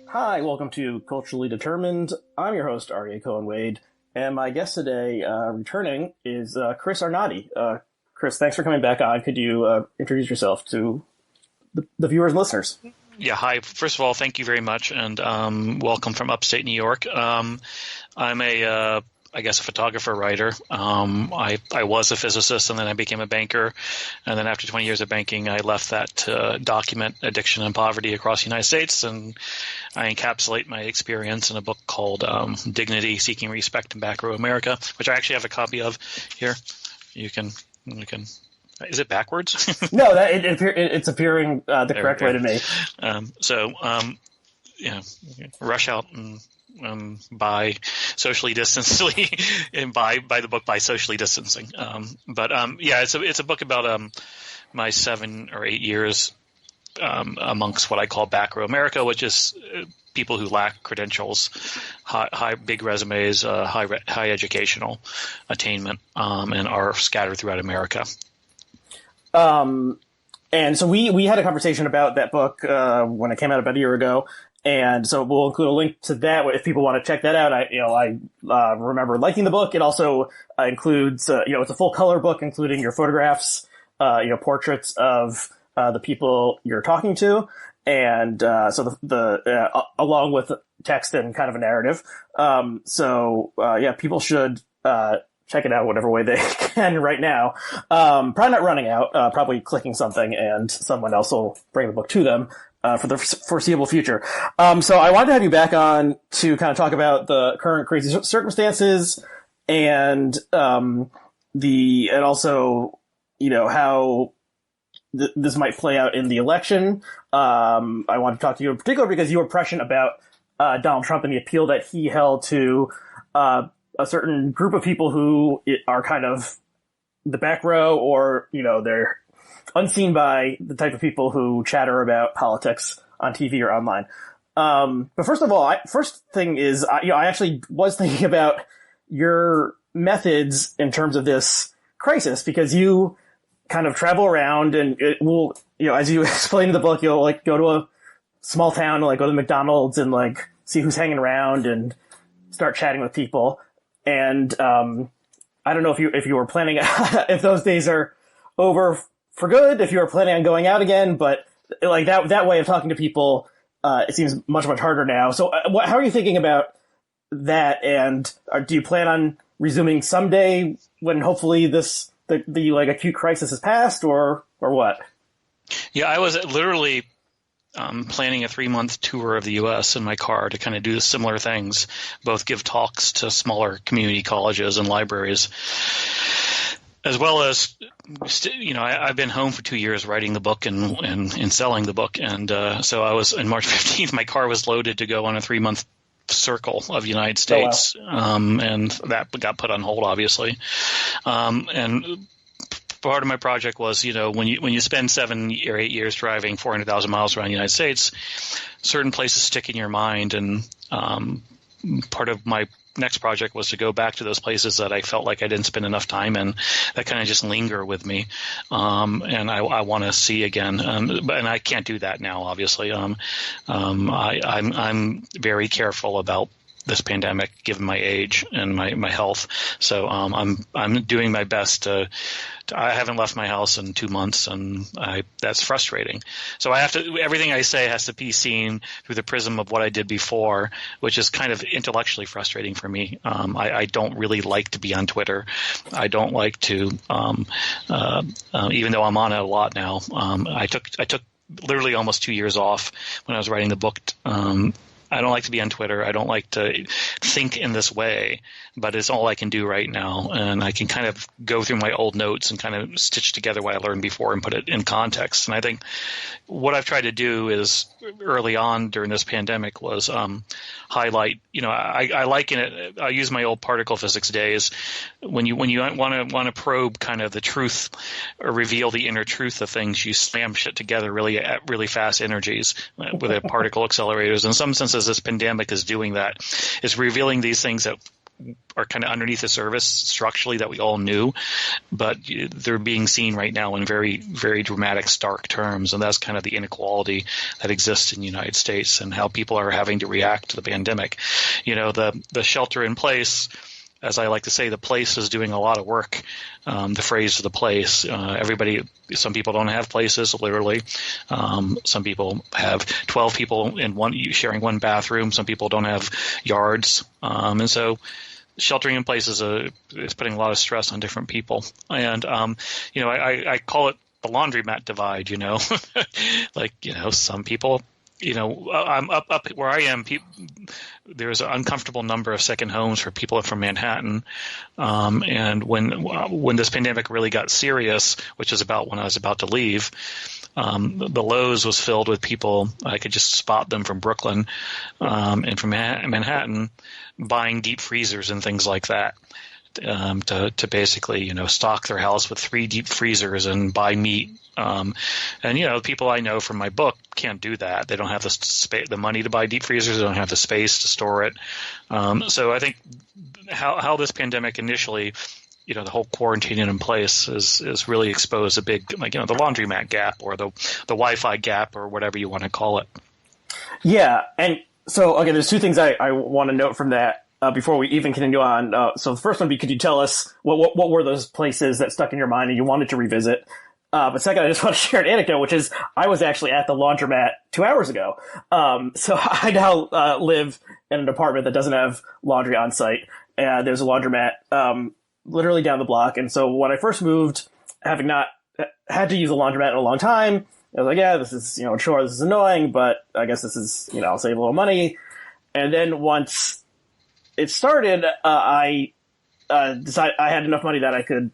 Hi, welcome to Culturally Determined. I'm your host, Aryeh Cohen-Wade, and my guest today, returning, is Chris Arnade. Chris, thanks for coming back on. Could you introduce yourself to the viewers and listeners? Yeah, hi. First of all, thank you very much, and welcome from upstate New York. I'm I guess a photographer writer. I was a physicist, and then I became a banker. And then after 20 years of banking, I left that to document addiction and poverty across the United States. And I encapsulate my experience in a book called Dignity, Seeking Respect in Back Row America, which I actually have a copy of here. You can. Is it backwards? No, it's appearing the correct way to me. Rush out and by socially distancing and buy the book by socially distancing. It's a book about my 7 or 8 years amongst what I call back row America, which is people who lack credentials, high big resumes, high educational attainment, and are scattered throughout America. And so we had a conversation about that book when it came out about a year ago. And so we'll include a link to that if people want to check that out. I remember liking the book. It also includes, it's a full color book, including your photographs, portraits of the people you're talking to, and so the along with text and kind of a narrative. People should check it out whatever way they can right now. Probably not running out. Probably clicking something, and someone else will bring the book to them. For the foreseeable future. So I wanted to have you back on to kind of talk about the current crazy circumstances and also, how this might play out in the election. I want to talk to you in particular because you were prescient about Donald Trump and the appeal that he held to a certain group of people who are kind of the back row, or, they're unseen by the type of people who chatter about politics on TV or online. But first of all, first thing is, I actually was thinking about your methods in terms of this crisis, because you kind of travel around and it will, as you explain in the book, you'll go to a small town and go to McDonald's and see who's hanging around and start chatting with people. And, I don't know if you were planning, if those days are over for good, if you were planning on going out again, but that way of talking to people, it seems much, much harder now. So how are you thinking about that? And do you plan on resuming someday when hopefully the acute crisis has passed, or what? Yeah, I was literally planning a 3-month tour of the U.S. in my car to kind of do similar things, both give talks to smaller community colleges and libraries, as well as, I've been home for 2 years writing the book and selling the book. And so I was, on March 15th, my car was loaded to go on a 3-month circle of the United States. Oh, wow. And that got put on hold, obviously. And part of my project was, when you spend 7 or 8 years driving 400,000 miles around the United States, certain places stick in your mind. And part of my next project was to go back to those places that I felt like I didn't spend enough time in, that kind of just linger with me. And I want to see again. And I can't do that now, obviously. I'm very careful about this pandemic, given my age and my health. So I'm doing my best to I haven't left my house in 2 months, and that's frustrating. So everything I say has to be seen through the prism of what I did before, which is kind of intellectually frustrating for me. I don't really like to be on Twitter. I don't like to, even though I'm on it a lot now. I took literally almost 2 years off when I was writing the book. I don't like to be on Twitter. I don't like to think in this way, but it's all I can do right now. And I can kind of go through my old notes and kind of stitch together what I learned before and put it in context. And I think what I've tried to do is early on during this pandemic was highlight, I liken it, I use my old particle physics days. When you want to probe kind of the truth or reveal the inner truth of things, you slam shit together really at really fast energies with the particle accelerators. In some senses, this pandemic is doing that. It's revealing these things that are kind of underneath the surface structurally that we all knew, but they're being seen right now in very, very dramatic, stark terms. And that's kind of the inequality that exists in the United States and how people are having to react to the pandemic. The shelter in place, as I like to say, the place is doing a lot of work. The phrase of the place, some people don't have places, literally. Some people have 12 people sharing one bathroom. Some people don't have yards. And so sheltering in place is putting a lot of stress on different people. And, I call it the laundromat divide, some people, I'm up where I am. There's an uncomfortable number of second homes for people from Manhattan. And when this pandemic really got serious, which is about when I was about to leave, the Lowe's was filled with people. I could just spot them from Brooklyn and from Manhattan buying deep freezers and things like that. To basically, stock their house with 3 deep freezers and buy meat. And people I know from my book can't do that. They don't have the money to buy deep freezers. They don't have the space to store it. So I think how this pandemic initially, the whole quarantining in place is really exposed a big, the laundromat gap or the Wi-Fi gap or whatever you want to call it. Yeah. And so, okay, there's 2 things I want to note from that. Before we even continue on, so the first one, could you tell us what were those places that stuck in your mind and you wanted to revisit? But second, I just want to share an anecdote, which is I was actually at the laundromat 2 hours ago. So I now live in an apartment that doesn't have laundry on site, and there's a laundromat literally down the block. And so when I first moved, having not had to use a laundromat in a long time, I was like, yeah, this is sure, this is annoying, but I guess this is I'll save a little money. And then once it started, I decided I had enough money that I could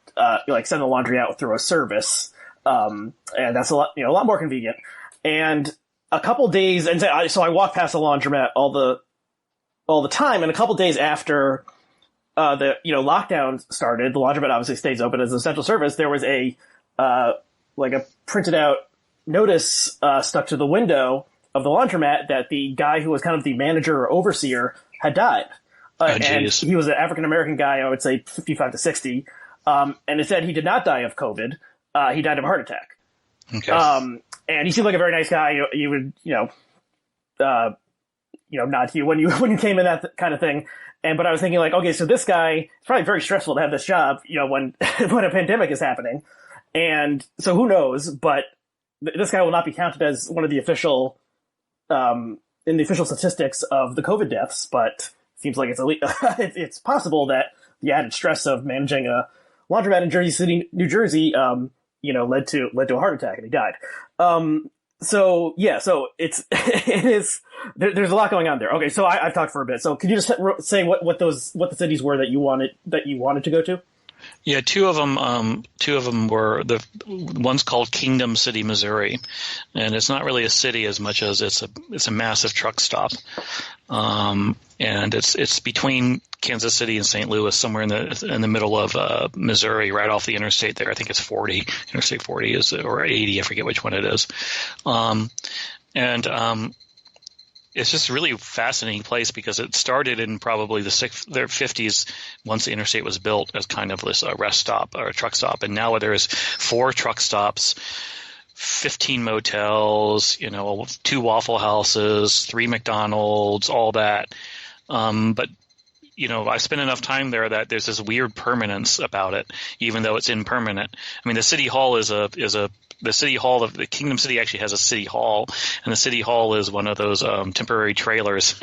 send the laundry out through a service, and that's a lot more convenient. And a couple days, and so I walk past the laundromat all the time. And a couple days after the lockdown started, the laundromat obviously stays open as an essential service. There was a printed out notice stuck to the window of the laundromat that the guy who was kind of the manager or overseer had died. And he was an African-American guy, I would say 55 to 60. And it said he did not die of COVID. He died of a heart attack. Okay. And he seemed like a very nice guy. You would, nod to you when you came in, that kind of thing. But I was thinking okay, so this guy, it's probably very stressful to have this job, when, when a pandemic is happening. And so who knows, but this guy will not be counted as one of the official, in the official statistics of the COVID deaths, but seems like it's possible that the added stress of managing a laundromat in Jersey City, New Jersey, led to a heart attack and he died. So it is, there's a lot going on there. Okay. So I've talked for a bit. So could you just say what the cities were that you wanted to go to? Yeah, two of them were one's called Kingdom City, Missouri, and it's not really a city as much as it's a massive truck stop, and it's between Kansas City and St. Louis, somewhere in the middle of Missouri, right off the interstate there. I think it's 40, Interstate 40 or 80, I forget which one it is, it's just a really fascinating place because it started in probably the 50s once the interstate was built as kind of this rest stop or a truck stop. And now there's 4 truck stops, 15 motels, 2 Waffle Houses, 3 McDonald's, all that. But I spent enough time there that there's this weird permanence about it, even though it's impermanent. I mean, the city hall the city hall of the Kingdom City actually has a city hall, and the city hall is one of those temporary trailers,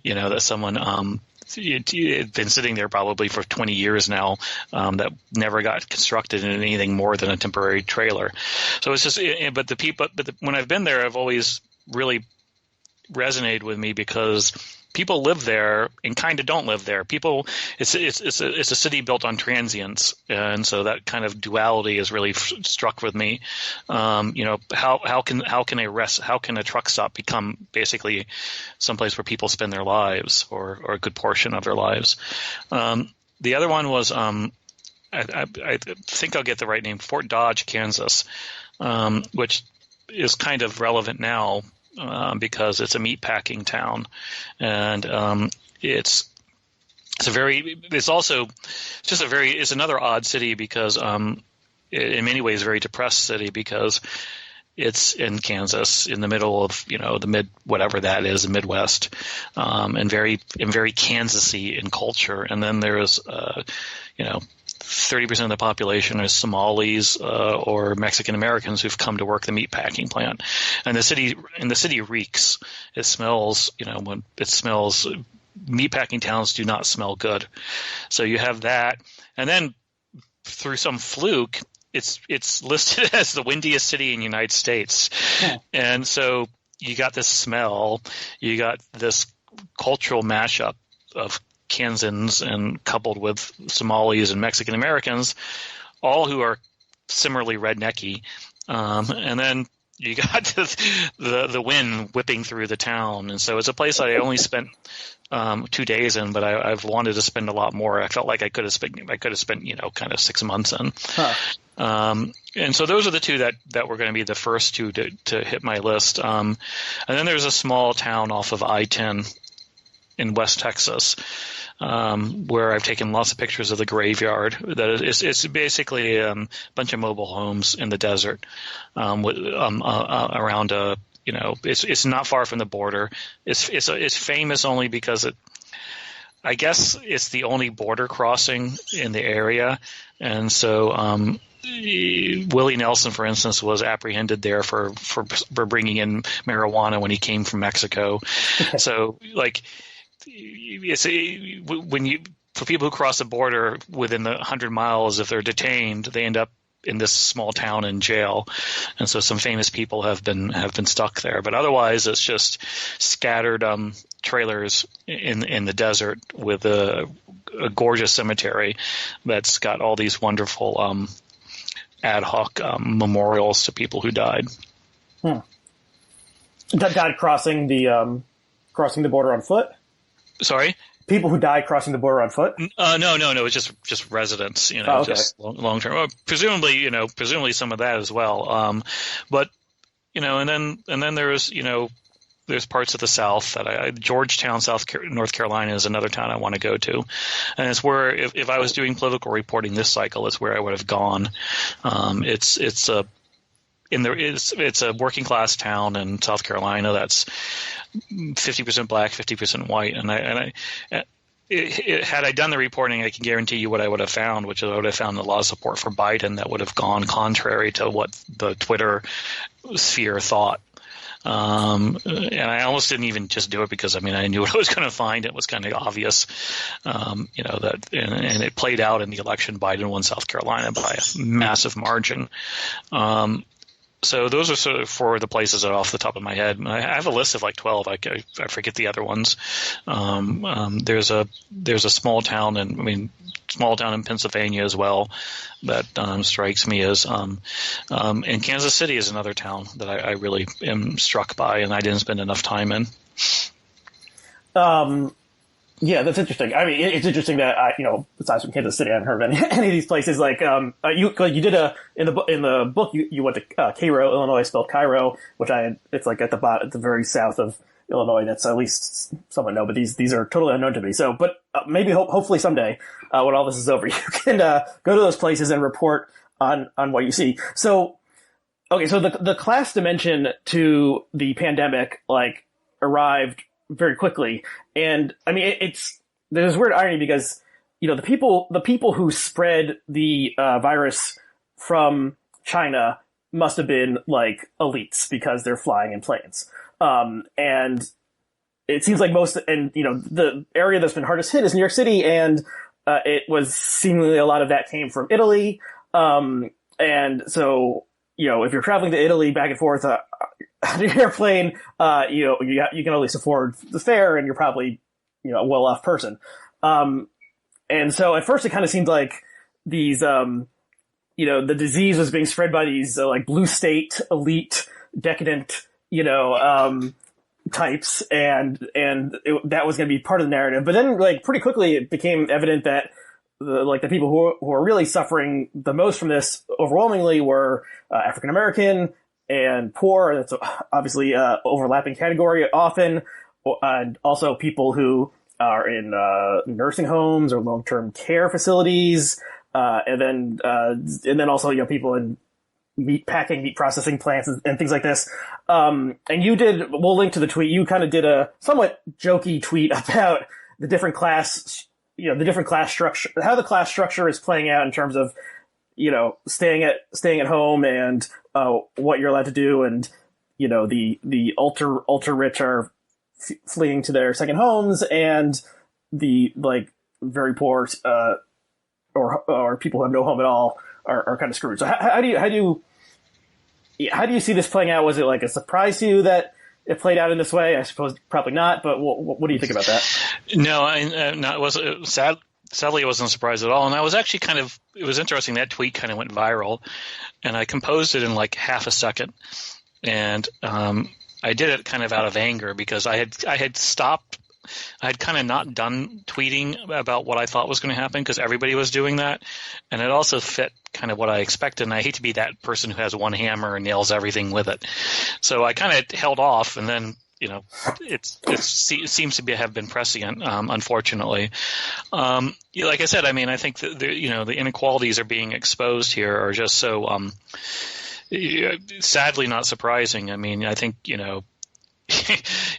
that someone had been sitting there probably for 20 years now, that never got constructed in anything more than a temporary trailer. So it's just, when I've been there, I've always really resonated with me because people live there and kind of don't live there. It's a city built on transients, and so that kind of duality has really struck with me. How can a truck stop become basically someplace where people spend their lives or a good portion of their lives? The other one was I think I'll get the right name, Fort Dodge, Kansas, which is kind of relevant now. Because it's a meatpacking town, and it's it's another odd city because in many ways very depressed city because it's in Kansas, in the middle of the whatever that is, the Midwest, and very Kansas-y in culture. And then there's 30% of the population is Somalis or Mexican Americans who've come to work the meatpacking plant, and the city reeks. It smells, when it smells. Meatpacking towns do not smell good, so you have that, and then through some fluke, it's listed as the windiest city in the United States. Yeah. And so you got this smell, you got this cultural mashup of Kansans and coupled with Somalis and Mexican Americans, all who are similarly rednecky, and then you got the wind whipping through the town. And so it's a place I only spent 2 days in, but I've wanted to spend a lot more. I felt like I could have spent kind of 6 months in. Huh. And so those are the two that were going to be the first two to hit my list. And then there's a small town off of I-10 in West Texas, where I've taken lots of pictures of the graveyard. It's basically a bunch of mobile homes in the desert, around a. It's not far from the border. It's famous only because I guess it's the only border crossing in the area, and so Willie Nelson, for instance, was apprehended there for bringing in marijuana when he came from Mexico. So for people who cross the border within the 100 miles, if they're detained, they end up in this small town in jail, and so some famous people have been stuck there. But otherwise, it's just scattered trailers in the desert with a gorgeous cemetery that's got all these wonderful ad hoc memorials to people who died. Died crossing the border on foot? Sorry? People who died crossing the border on foot? No. It's just residents, okay. Just long term. Well, presumably some of that as well. But and then there's parts of the South that Georgetown, North Carolina is another town I want to go to, and it's where if I was doing political reporting this cycle, it's where I would have gone. It's a working class town in South Carolina that's 50% black, 50% white, and had I done the reporting, I can guarantee you what I would have found, which is I would have found a lot of support for Biden that would have gone contrary to what the Twitter sphere thought. And I almost didn't even just do it because I knew what I was going to find. It was kind of obvious, that, and it played out in the election. Biden won South Carolina by a massive margin. So those are sort of four of the places that are off the top of my head. I have a list of like 12. I forget the other ones. There's a small town in Pennsylvania as well that strikes me as and Kansas City is another town that I really am struck by, and I didn't spend enough time in. Yeah, that's interesting. It's interesting that besides from Kansas City, I haven't heard of any of these places. Like, you did in the book, you went to Cairo, Illinois, spelled Cairo, which it's like at the very south of Illinois. That's at least somewhat known, but these are totally unknown to me. So, but maybe hopefully someday, when all this is over, you can go to those places and report on what you see. So, okay, so the class dimension to the pandemic arrived very quickly. And there's this weird irony because, the people who spread the virus from China must have been elites because they're flying in planes. And it seems like the area that's been hardest hit is New York City. And, it was seemingly a lot of that came from Italy. And so, if you're traveling to Italy back and forth, on an airplane, you can at least afford the fare, and you're probably, a well-off person. And so at first it kind of seemed like these, the disease was being spread by these blue state elite decadent, types, and that was going to be part of the narrative. But then pretty quickly it became evident that the people who are really suffering the most from this overwhelmingly were African American and poor. That's obviously overlapping category often, and also people who are in nursing homes or long-term care facilities, and then also people in meat packing, meat processing plants, and things like this. And we'll link to the tweet. You kind of did a somewhat jokey tweet about the different class structure, how the class structure is playing out in terms of, staying at home and what you're allowed to do, and the ultra rich are fleeing to their second homes, and the very poor or people who have no home at all are kind of screwed. So how do you see this playing out? Was it like a surprise to you that it played out in this way? I suppose probably not, but what do you think about that? No, it wasn't. Sadly, it wasn't a surprise at all. And I was actually it was interesting. That tweet kind of went viral, and I composed it in like half a second. And I did it kind of out of anger because I had stopped. I had kind of not done tweeting about what I thought was going to happen because everybody was doing that. And it also fit kind of what I expected. And I hate to be that person who has one hammer and nails everything with it. So I kind of held off, and then it seems to have been prescient, unfortunately. Like I said, I mean, I think that the inequalities are being exposed here are just so sadly not surprising. I mean, I think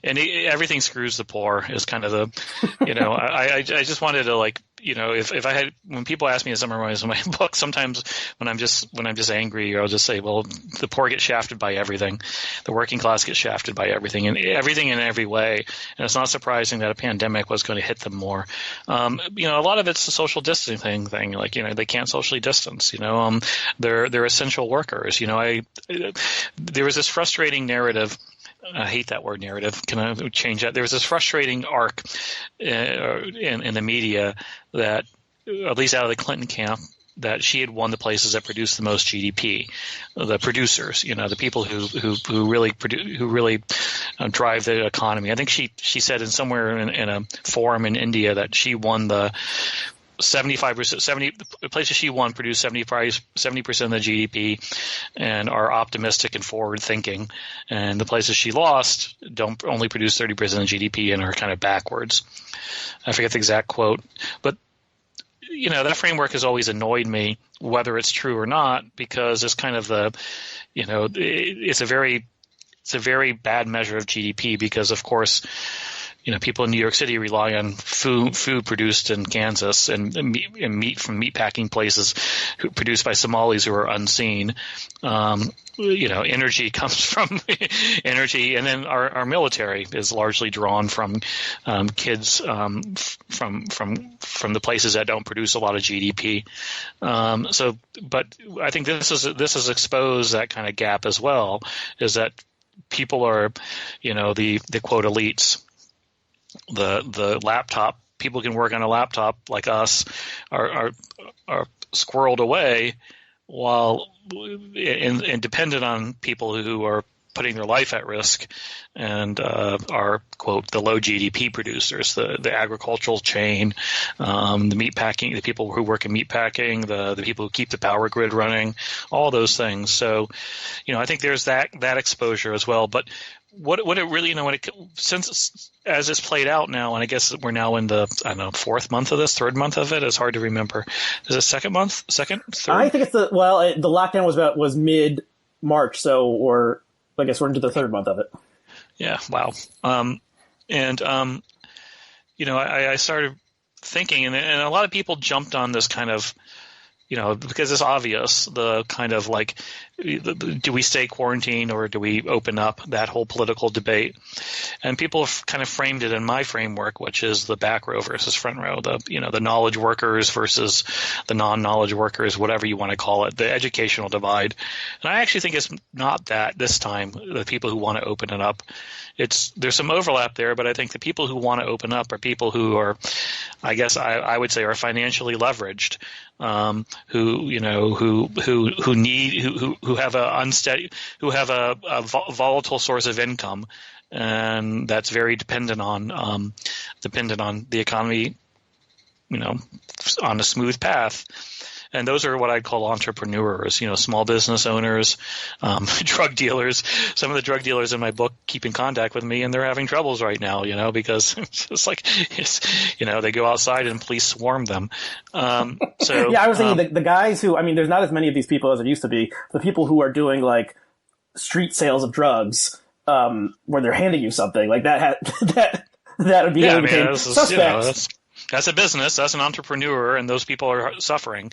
and everything screws the poor is kind of the I just wanted to if I had, when people ask me to summarize my book, sometimes when I'm just angry, I'll just say, well, the poor get shafted by everything, the working class gets shafted by everything, and everything in every way, and it's not surprising that a pandemic was going to hit them more. A lot of it's the social distancing thing, they can't socially distance. They're essential workers. There was this frustrating narrative. I hate that word, narrative. Can I change that? There was this frustrating arc in the media that, at least out of the Clinton camp, that she had won the places that produced the most GDP, the producers, the people who really drive the economy. I think she said somewhere in a forum in India that she won the 75%, the places she won produce 70% of the GDP and are optimistic and forward thinking. And the places she lost don't only produce 30% of the GDP and are kind of backwards. I forget the exact quote, but that framework has always annoyed me, whether it's true or not, because it's kind of it's a very bad measure of GDP because, of course, people in New York City rely on food produced in Kansas and meat from meatpacking places produced by Somalis who are unseen. Energy comes from energy, and then our military is largely drawn from kids from the places that don't produce a lot of GDP. But I think this has exposed that kind of gap as well. Is that people are, the quote elites. The laptop, people can work on a laptop like us are squirreled away while and dependent on people who are putting their life at risk and are, quote, the low GDP producers, the agricultural chain, the meat packing, the people who work in meat packing, the people who keep the power grid running, all those things. So, I think there's that exposure as well. But what it really, since as it's played out now, and I guess we're now in the, fourth month of this, third month of it, it's hard to remember. Is it second, third? I think it's the lockdown was mid-March, so I guess we're into the third month of it. Yeah. Wow. I started thinking, and a lot of people jumped on this kind of, because it's obvious, the kind of do we stay quarantined or do we open up, that whole political debate. And people have kind of framed it in my framework, which is the back row versus front row, the knowledge workers versus the non-knowledge workers, whatever you want to call it, the educational divide. And I actually think it's not that this time, the people who want to open it up. There's some overlap there, but I think the people who want to open up are people who are, I guess I would say, are financially leveraged, who have a volatile source of income, and that's very dependent on the economy, on a smooth path. And those are what I'd call entrepreneurs, small business owners, drug dealers. Some of the drug dealers in my book keep in contact with me, and they're having troubles right now, because they go outside and police swarm them. So yeah, I was thinking the guys who, there's not as many of these people as there used to be. The people who are doing like street sales of drugs, where they're handing you something like that, that would be suspect. That's a business. That's an entrepreneur, and those people are suffering.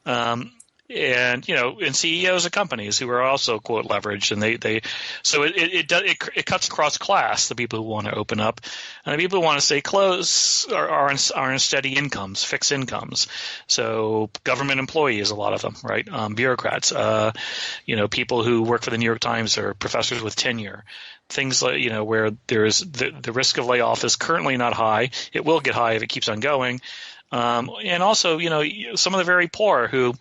And CEOs of companies who are also quote leveraged, and it cuts across class. The people who want to open up, and the people who want to stay closed are in steady incomes, fixed incomes. So government employees, a lot of them, right? Bureaucrats, people who work for the New York Times or professors with tenure. Things like, where there's the risk of layoff is currently not high. It will get high if it keeps on going. And also, some of the very poor who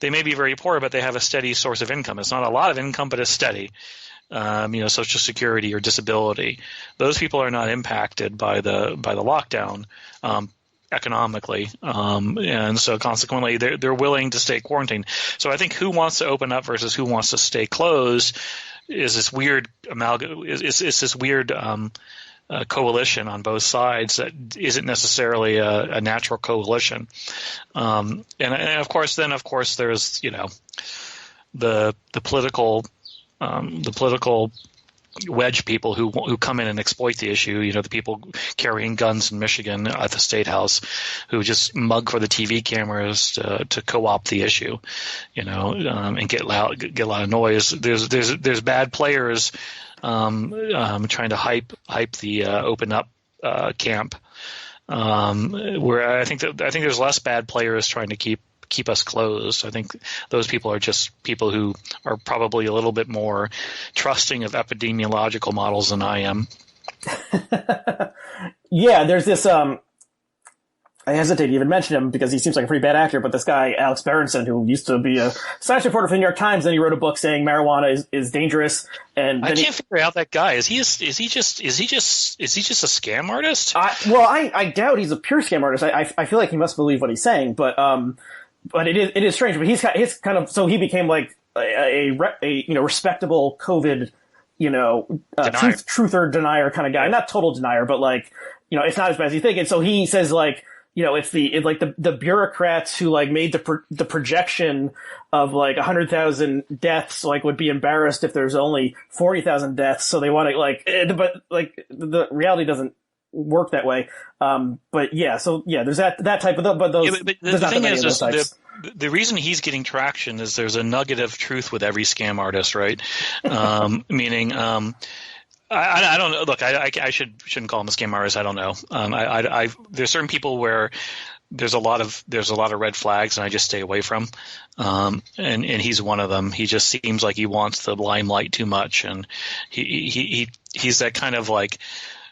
they may be very poor, but they have a steady source of income. It's not a lot of income, but it's steady. Social Security or disability. Those people are not impacted by the lockdown economically, and so consequently they're willing to stay quarantined. So I think who wants to open up versus who wants to stay closed is this weird coalition on both sides that isn't necessarily a natural coalition. And of course there's the political wedge people who come in and exploit the issue. The people carrying guns in Michigan at the State House who just mug for the TV cameras to co-opt the issue, and get a lot of noise. There's bad players trying to hype the open up camp, where I think there's less bad players trying to keep us closed. I think those people are just people who are probably a little bit more trusting of epidemiological models than I am. Yeah, there's this I hesitate to even mention him because he seems like a pretty bad actor, but this guy, Alex Berenson, who used to be a science reporter for the New York Times, then he wrote a book saying marijuana is dangerous. And I can't figure out that guy. Is he just a scam artist? I doubt he's a pure scam artist. I feel like he must believe what he's saying, but it is strange. But he's kind of so he became like a respectable COVID truther denier kind of guy. Not total denier, but like it's not as bad as you think. And so he says like. It's the bureaucrats who like made the projection of like 100,000 deaths like would be embarrassed if there's only 40,000 deaths. So they want to but like the reality doesn't work that way. But yeah, so yeah, there's that type of but those. Yeah, but the thing is, the reason he's getting traction is there's a nugget of truth with every scam artist, right? Meaning. I don't know. Look, I shouldn't call him a scam artist. I don't know. There's certain people where there's a lot of red flags, and I just stay away from. And he's one of them. He just seems like he wants the limelight too much, and he's that kind of like,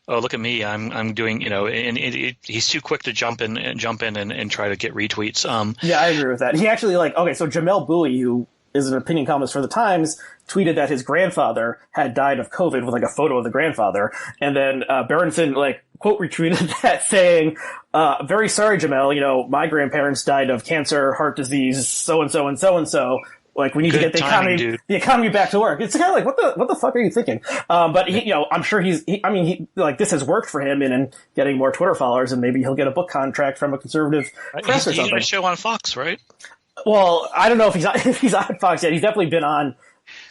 oh, look at me, I'm doing, and he's too quick to jump in and try to get retweets. Yeah, I agree with that. He actually so Jamel Bowie, who is an opinion columnist for the Times, tweeted that his grandfather had died of COVID with like a photo of the grandfather. And then Berenson quote retweeted that saying, very sorry, Jamel, my grandparents died of cancer, heart disease, so-and-so and so-and-so. Like we need to get the economy back to work. It's kind of like, what the fuck are you thinking? But he, I'm sure this has worked for him in getting more Twitter followers, and maybe he'll get a book contract from a conservative press or something. He's on a show on Fox, right? Well, I don't know if he's on Fox yet. He's definitely been on.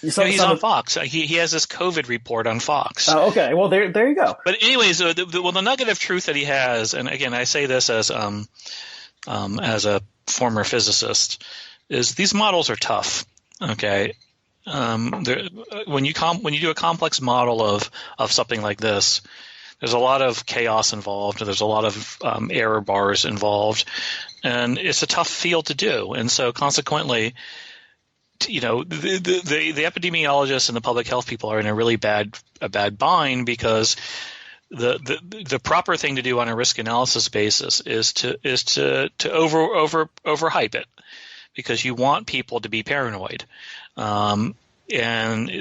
He's on Fox. He has this COVID report on Fox. Oh, okay. Well, there you go. But anyways, the nugget of truth that he has, and again, I say this as a former physicist, is these models are tough. Okay, when you do a complex model of something like this, there's a lot of chaos involved. There's a lot of error bars involved, and it's a tough field to do. And so, consequently, the epidemiologists and the public health people are in a really bad bind because the proper thing to do on a risk analysis basis is to overhype it, because you want people to be paranoid. And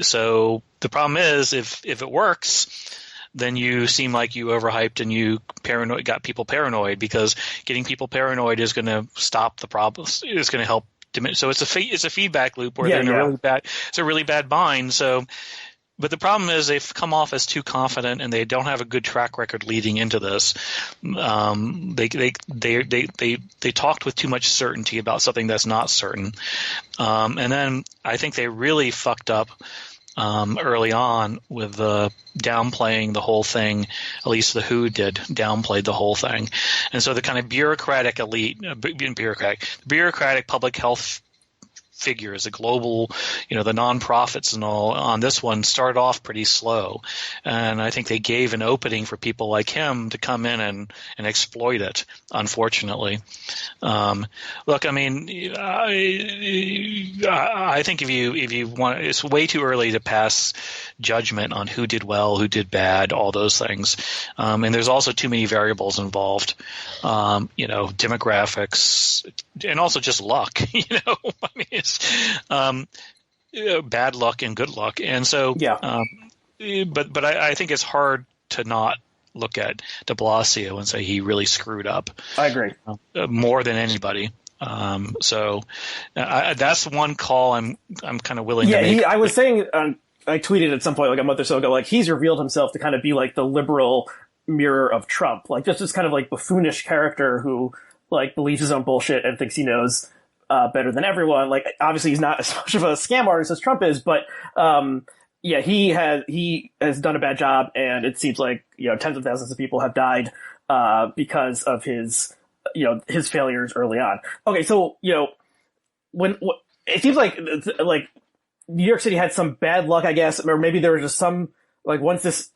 so the problem is if it works, then you seem like you overhyped and you got people paranoid, because getting people paranoid is going to stop the problem. Is going to help diminish. So it's a feedback loop where they're in a really bad bind. So. But the problem is they've come off as too confident, and they don't have a good track record leading into this. They talked with too much certainty about something that's not certain, and then I think they really fucked up early on with downplaying the whole thing. At least the WHO did downplayed the whole thing, and so the kind of bureaucratic elite, bureaucratic public health figures, the global, the nonprofits and all on this one started off pretty slow. And I think they gave an opening for people like him to come in and exploit it, unfortunately. Look, I mean, I think if you want, it's way too early to pass judgment on who did well, who did bad, all those things. And there's also too many variables involved, demographics, and also just luck, I mean, it's bad luck and good luck. And so, but I think it's hard to not look at de Blasio and say he really screwed up. I agree. More than anybody. So that's one call I'm kind of willing to make. I was saying, I tweeted at some point like a month or so ago, like he's revealed himself to kind of be like the liberal mirror of Trump, like just this kind of like buffoonish character who like believes his own bullshit and thinks he knows better than everyone. Like obviously he's not as much of a scam artist as Trump is, but he has done a bad job, and it seems like tens of thousands of people have died because of his failures early on. Okay, so when it seems like New York City had some bad luck, I guess, or maybe there was just some, like, once this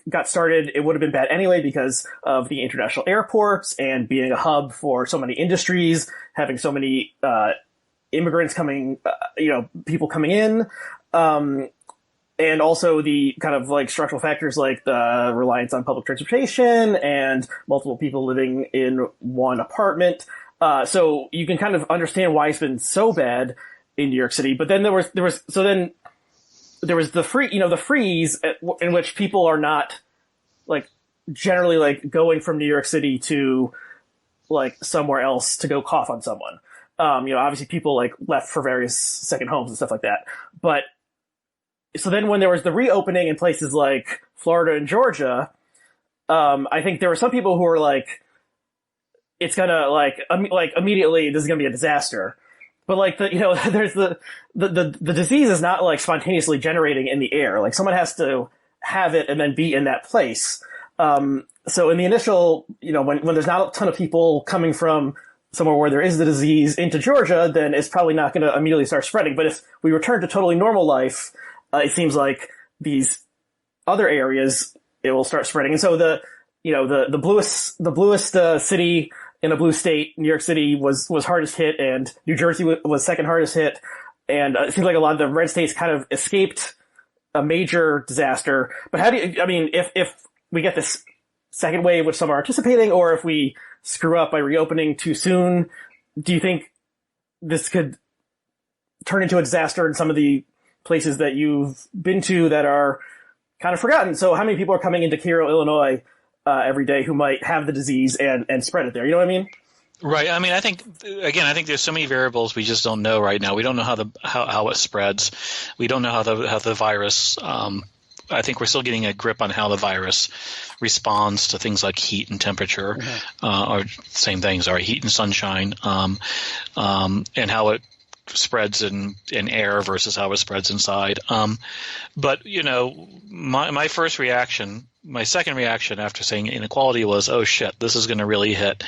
got started, it would have been bad anyway because of the international airports and being a hub for so many industries, having so many immigrants coming, people coming in, and also the kind of like structural factors like the reliance on public transportation and multiple people living in one apartment. So you can kind of understand why it's been so bad in New York City. But then there was the the freeze in which people are not like generally like going from New York City to like somewhere else to go cough on someone. Obviously people like left for various second homes and stuff like that. But so then when there was the reopening in places like Florida and Georgia, I think there were some people who were like, it's gonna like immediately this is gonna be a disaster. But like there's the disease is not like spontaneously generating in the air. Like someone has to have it and then be in that place. So in the initial, when there's not a ton of people coming from somewhere where there is the disease into Georgia, then it's probably not going to immediately start spreading. But if we return to totally normal life, it seems like these other areas, it will start spreading. And so the bluest city in a blue state, New York City was hardest hit, and New Jersey was second hardest hit. And it seems like a lot of the red states kind of escaped a major disaster. But if we get this second wave, which some are anticipating, or if we screw up by reopening too soon, do you think this could turn into a disaster in some of the places that you've been to that are kind of forgotten? So how many people are coming into Cairo, Illinois, every day who might have the disease and spread it there? You know what I mean? Right. I mean, I think there's so many variables we just don't know right now. We don't know how it spreads. We don't know how the virus. I think we're still getting a grip on how the virus responds to things like heat and temperature, or same things, or heat and sunshine, and how it spreads in air versus how it spreads inside. But my first reaction. My second reaction after saying inequality was, oh shit, this is going to really hit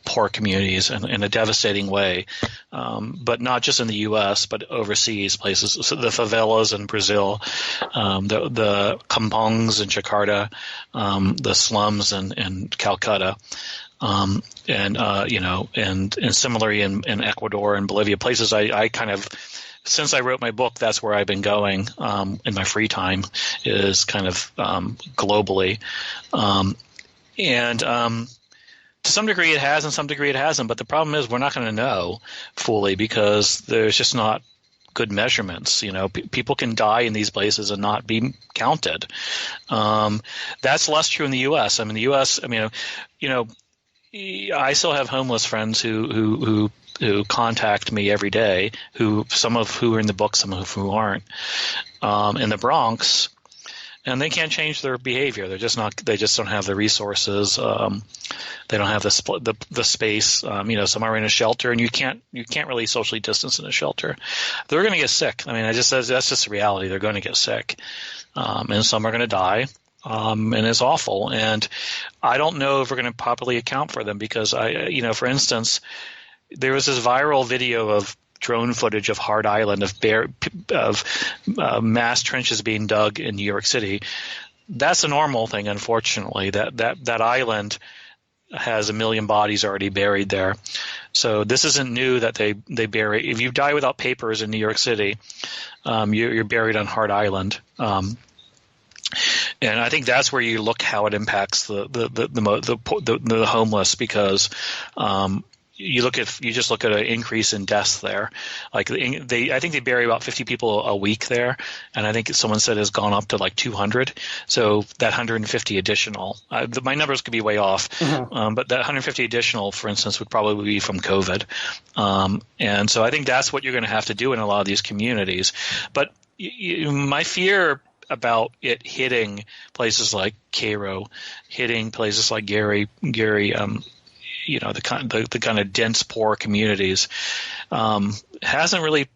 poor communities in a devastating way, but not just in the U.S., but overseas places. So the favelas in Brazil, the kampongs in Jakarta, the slums in Calcutta, and similarly in Ecuador and Bolivia, places I kind of, since I wrote my book, that's where I've been going in my free time, is kind of globally. And to some degree it has, and some degree it hasn't. But the problem is we're not going to know fully because there's just not good measurements. People can die in these places and not be counted. That's less true in the U.S. The U.S. I still have homeless friends who contact me every day. Some of who are in the book, some of who aren't, in the Bronx. And they can't change their behavior. They're just not. They just don't have the resources. They don't have the space. Some are in a shelter, and you can't really socially distance in a shelter. They're going to get sick. That's just the reality. They're going to get sick, and some are going to die. And it's awful. And I don't know if we're going to properly account for them because for instance, there was this viral video of drone footage of Hard Island of mass trenches being dug in New York City. That's a normal thing, unfortunately. That island has 1 million bodies already buried there. So this isn't new that they bury. If you die without papers in New York City, you're buried on Hard Island. And I think that's where you look how it impacts the homeless because you just look at an increase in deaths there. Like I think they bury about 50 people a week there, and I think someone said it's gone up to like 200. So that 150 additional, my numbers could be way off, but that 150 additional, for instance, would probably be from COVID. And so I think that's what you're going to have to do in a lot of these communities. But my fear about it hitting places like Cairo, hitting places like Gary, the kind of dense, poor communities, hasn't really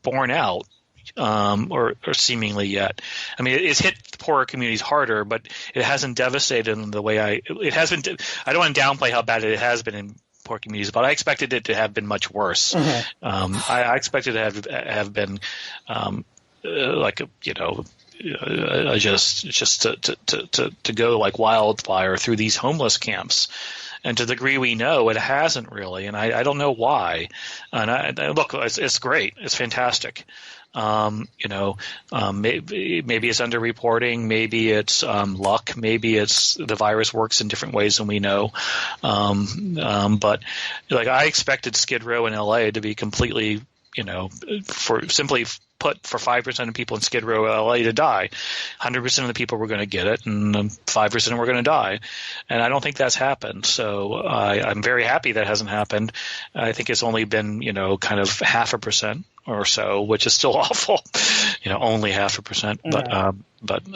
borne out, or seemingly yet. It's hit poorer communities harder, but it hasn't devastated them the way it has been. I don't want to downplay how bad it has been in poor communities, but I expected it to have been much worse. I expected it to have been just to go like wildfire through these homeless camps. And to the degree we know, it hasn't really, and I don't know why. And look, it's great, it's fantastic. Maybe it's underreporting, maybe it's luck, maybe it's the virus works in different ways than we know. But I expected Skid Row in LA to be completely, for 5% of people in Skid Row, LA to die. 100% of the people were going to get it, and 5% were going to die. And I don't think that's happened. So I'm very happy that hasn't happened. I think it's only been, kind of 0.5% or so, which is still awful. Only 0.5%. But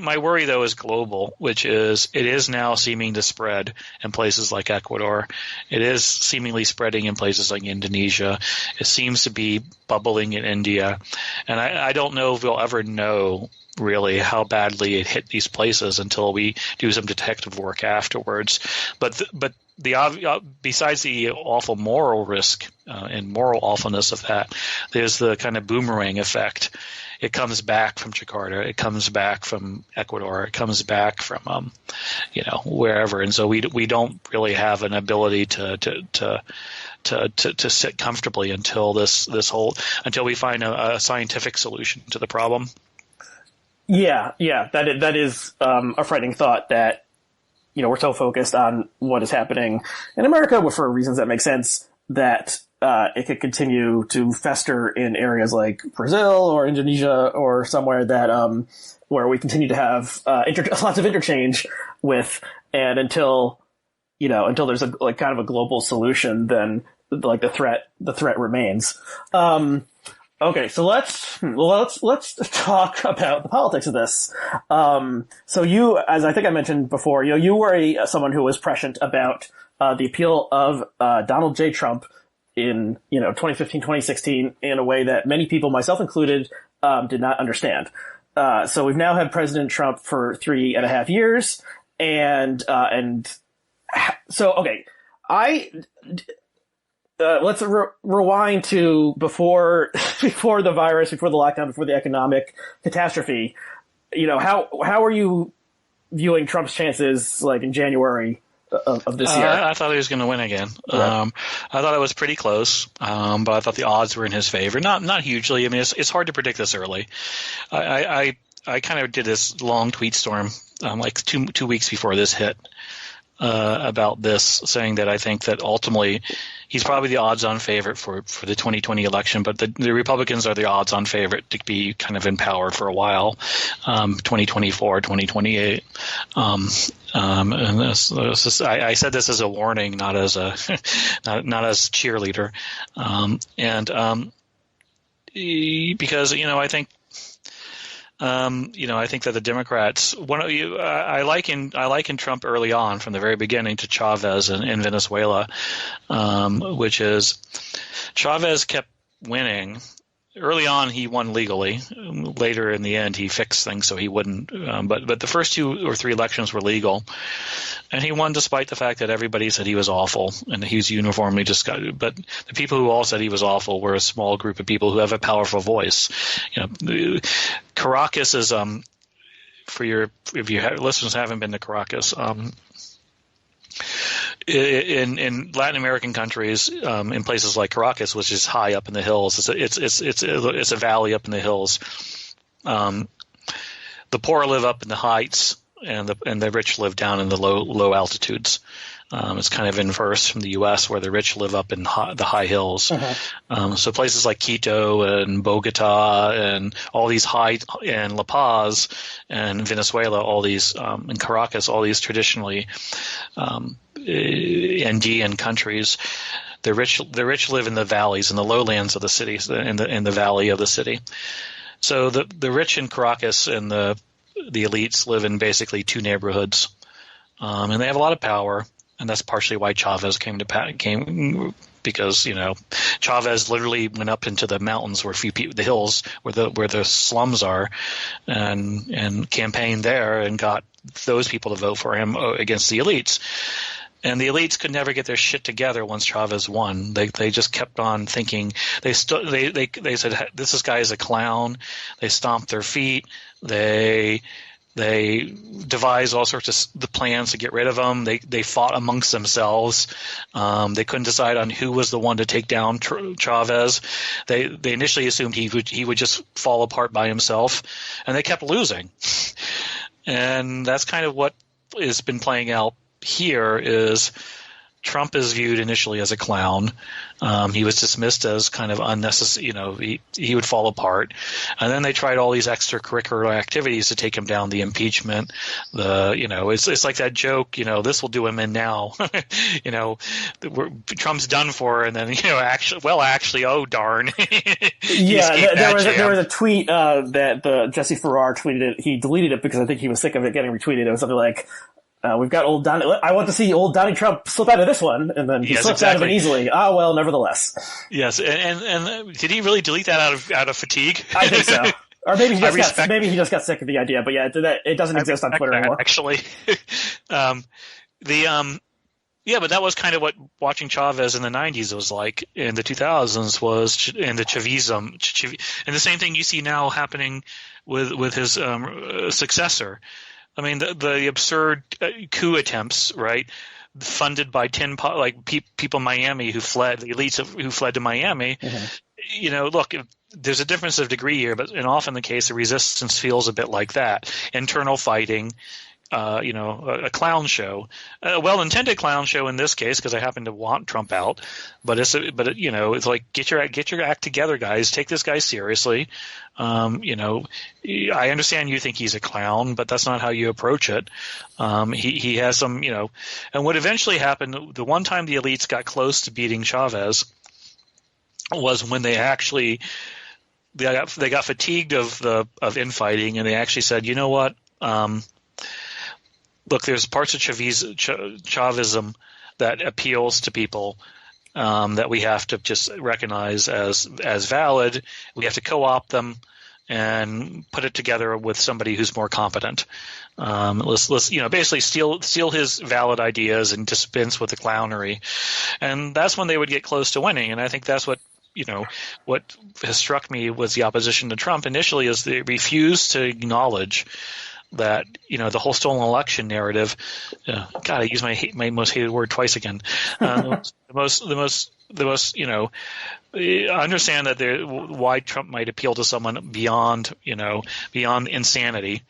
my worry though is global, which is it is now seeming to spread in places like Ecuador. It is seemingly spreading in places like Indonesia. It seems to be bubbling in India, and I don't know if we'll ever know really how badly it hit these places until we do some detective work afterwards. But besides the awful moral risk and moral awfulness of that, there's the kind of boomerang effect. It comes back from Jakarta. It comes back from Ecuador. It comes back from, wherever. And so we don't really have an ability to sit comfortably until until we find a scientific solution to the problem. Yeah, that is a frightening thought that, we're so focused on what is happening in America for reasons that make sense that it could continue to fester in areas like Brazil or Indonesia or somewhere that where we continue to have lots of interchange with, and until there's kind of a global solution, then the threat remains. Okay, so let's talk about the politics of this. So you, as I think I mentioned before, you were someone who was prescient about the appeal of Donald J. Trump in 2015, 2016 in a way that many people, myself included, did not understand. So we've now had President Trump for 3.5 years, and so okay, let's rewind to before the virus, before the lockdown, before the economic catastrophe. How are you viewing Trump's chances, in January of this year? I thought he was going to win again. Right. I thought it was pretty close, but I thought the odds were in his favor. Not hugely. It's hard to predict this early. I kind of did this long tweet storm, 2 weeks before this hit. about this, saying that I think that ultimately he's probably the odds-on favorite for the 2020 election, but the Republicans are the odds-on favorite to be kind of in power for a while, 2024, 2028. And I said this as a warning, not as a not as cheerleader, because I think. I think that the Democrats. I liken Trump early on, from the very beginning, to Chavez in Venezuela, which is Chavez kept winning. Early on, he won legally. Later, in the end, he fixed things so he wouldn't. But the first 2 or 3 elections were legal, and he won despite the fact that everybody said he was awful, and he was uniformly discussed. But the people who all said he was awful were a small group of people who have a powerful voice. Caracas is if your listeners haven't been to Caracas. In Latin American countries, in places like Caracas, which is high up in the hills, it's a valley up in the hills. The poor live up in the heights, and the rich live down in the low altitudes. It's kind of inverse from the U.S., where the rich live up in the high hills. Uh-huh. So places like Quito and Bogota and all these and La Paz and Venezuela, all these and Caracas, all these traditionally Andean countries, the rich live in the valleys and the lowlands of the cities, in the valley of the city. So the rich in Caracas and the elites live in basically 2 neighborhoods, and they have a lot of power. And that's partially why Chavez came because Chavez literally went up into the mountains where the hills where the slums are, and campaigned there and got those people to vote for him against the elites. And the elites could never get their shit together once Chavez won. They just kept on thinking. They said this guy is a clown. They stomped their feet. They devised all sorts of the plans to get rid of him. They fought amongst themselves. They couldn't decide on who was the one to take down Chavez. They initially assumed he would just fall apart by himself, and they kept losing. And that's kind of what has been playing out here. Is Trump is viewed initially as a clown. He was dismissed as kind of unnecessary. He would fall apart. And then they tried all these extracurricular activities to take him down. The impeachment, it's like that joke. This will do him in now. Trump's done for, and then actually, oh darn. Yeah, there was a tweet that Jesse Farrar tweeted it. He deleted it because I think he was sick of it getting retweeted. It was something like, we've got old Donnie. I want to see old Donnie Trump slip out of this one, and then he slips out of it easily. Well, nevertheless. Yes, and did he really delete that out of fatigue? I think so. Or maybe he just got sick of the idea. But yeah, it doesn't exist on Twitter anymore. Actually, but that was kind of what watching Chavez in the 90s was like. In the 2000s was in the Chavism, and the same thing you see now happening with his successor. I mean, the absurd coup attempts, right, funded by people in Miami who fled, the elites who fled to Miami. Mm-hmm. Look, there's a difference of degree here, but often the case, the resistance feels a bit like that. Internal fighting, a clown show, a well-intended clown show in this case, because I happen to want Trump out. But it's like get your act together, guys. Take this guy seriously. I understand you think he's a clown, but that's not how you approach it. He has some, and what eventually happened, the one time the elites got close to beating Chavez was when they got fatigued of infighting, and they actually said, you know what? Look, there's parts of Chavism that appeals to people that we have to just recognize as valid. We have to co-opt them and put it together with somebody who's more competent. Let's basically steal his valid ideas and dispense with the clownery, and that's when they would get close to winning. And I think that's what has struck me was the opposition to Trump initially is they refused to acknowledge that the whole stolen election narrative. God, I use my most hated word twice again. The I understand that why Trump might appeal to someone beyond insanity,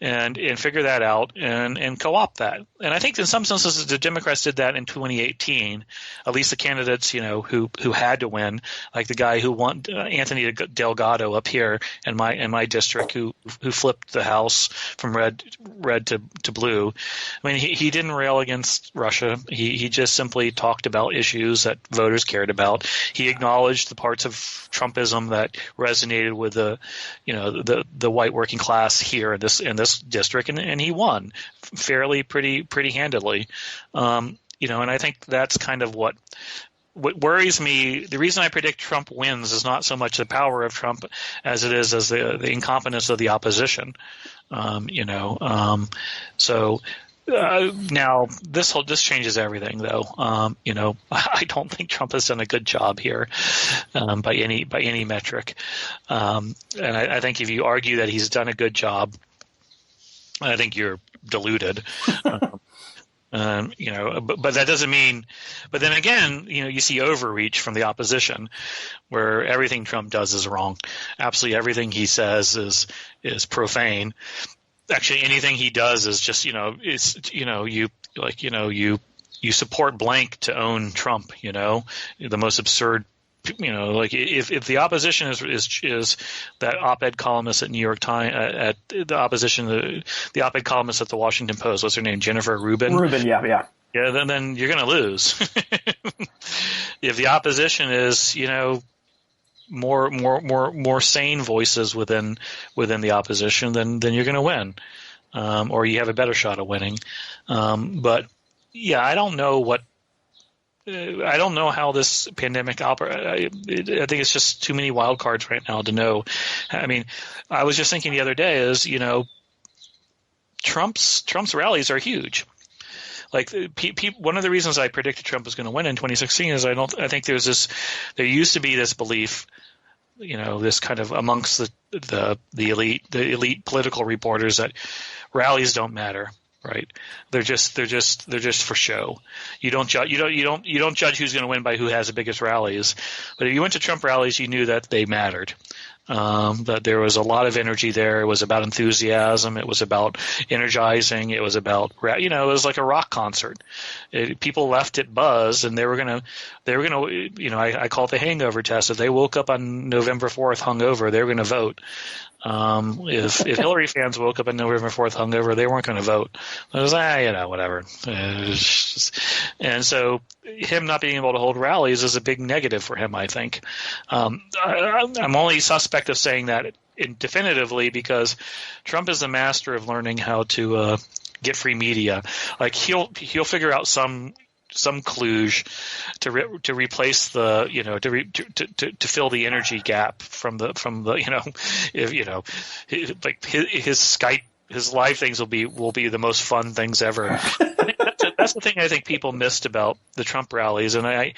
and figure that out and co-opt that. And I think in some senses the Democrats did that in 2018. At least the candidates, who had to win, like the guy who won, Anthony Delgado up here in my district, who flipped the House from red to blue. I mean, he didn't rail against Russia. He just simply talked about issues that voters cared about. He acknowledged the parts of Trumpism that resonated with the white working class here in this district, and he won fairly pretty handedly. And I think that's kind of what worries me. The reason I predict Trump wins is not so much the power of Trump as it is as the incompetence of the opposition. Now this changes everything, though. I don't think Trump has done a good job here, by any metric. And I think if you argue that he's done a good job, I think you're deluded. But that doesn't mean. But then again, you see overreach from the opposition, where everything Trump does is wrong. Absolutely everything he says is profane. Actually, anything he does is just, you support blank to own Trump, the most absurd, if the opposition is that op-ed columnist at New York Times, at the opposition, the op-ed columnist at the Washington Post, what's her name? Jennifer Rubin? Rubin, yeah. Yeah, then you're going to lose. If the opposition is, more sane voices within the opposition, then you're going to win, or you have a better shot of winning. But yeah, I don't know how this pandemic operates. I think it's just too many wild cards right now to know. I mean, I was just thinking the other day is Trump's rallies are huge. Like one of the reasons I predicted Trump was going to win in 2016 is I think there used to be this belief, this kind of amongst the elite political reporters that rallies don't matter, right? They're just for show. You don't judge who's going to win by who has the biggest rallies. But if you went to Trump rallies, you knew that they mattered. That there was a lot of energy there. It was about enthusiasm. It was about energizing. It was about, it was like a rock concert. People left it buzzed, and they were gonna, I call it the hangover test. If they woke up on November 4th hungover, they were gonna vote. If Hillary fans woke up on November 4th hungover, they weren't going to vote. It was whatever. And so him not being able to hold rallies is a big negative for him, I think. I'm only suspect of saying that definitively because Trump is the master of learning how to get free media. Like he'll figure out some kludge to replace the to fill the energy gap from the his Skype, his live things will be the most fun things ever. That's the thing I think people missed about the Trump rallies, and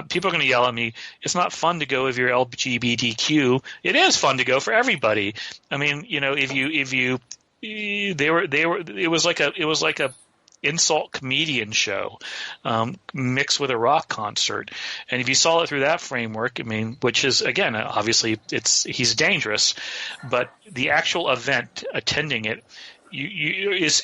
people are going to yell at me. It's not fun to go if you're LGBTQ. It is fun to go for everybody. I mean, it was like a insult comedian show mixed with a rock concert, and if you saw it through that framework, I mean, which is again obviously he's dangerous, but the actual event attending it is